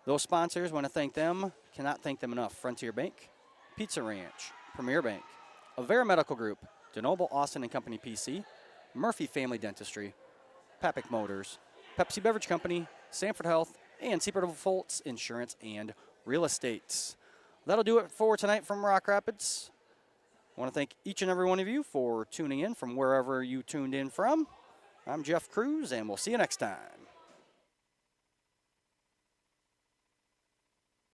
Those sponsors, want to thank them, cannot thank them enough. Frontier Bank, Pizza Ranch, Premier Bank, Avera Medical Group, DeNoble Austin & Company PC, Murphy Family Dentistry, Papick Motors, Pepsi Beverage Company, Sanford Health, and Seaport Foltz Insurance and Real Estate. That'll do it for tonight from Rock Rapids. I want to thank each and every one of you for tuning in from wherever you tuned in from. I'm Jeff Cruz, and we'll see you next time.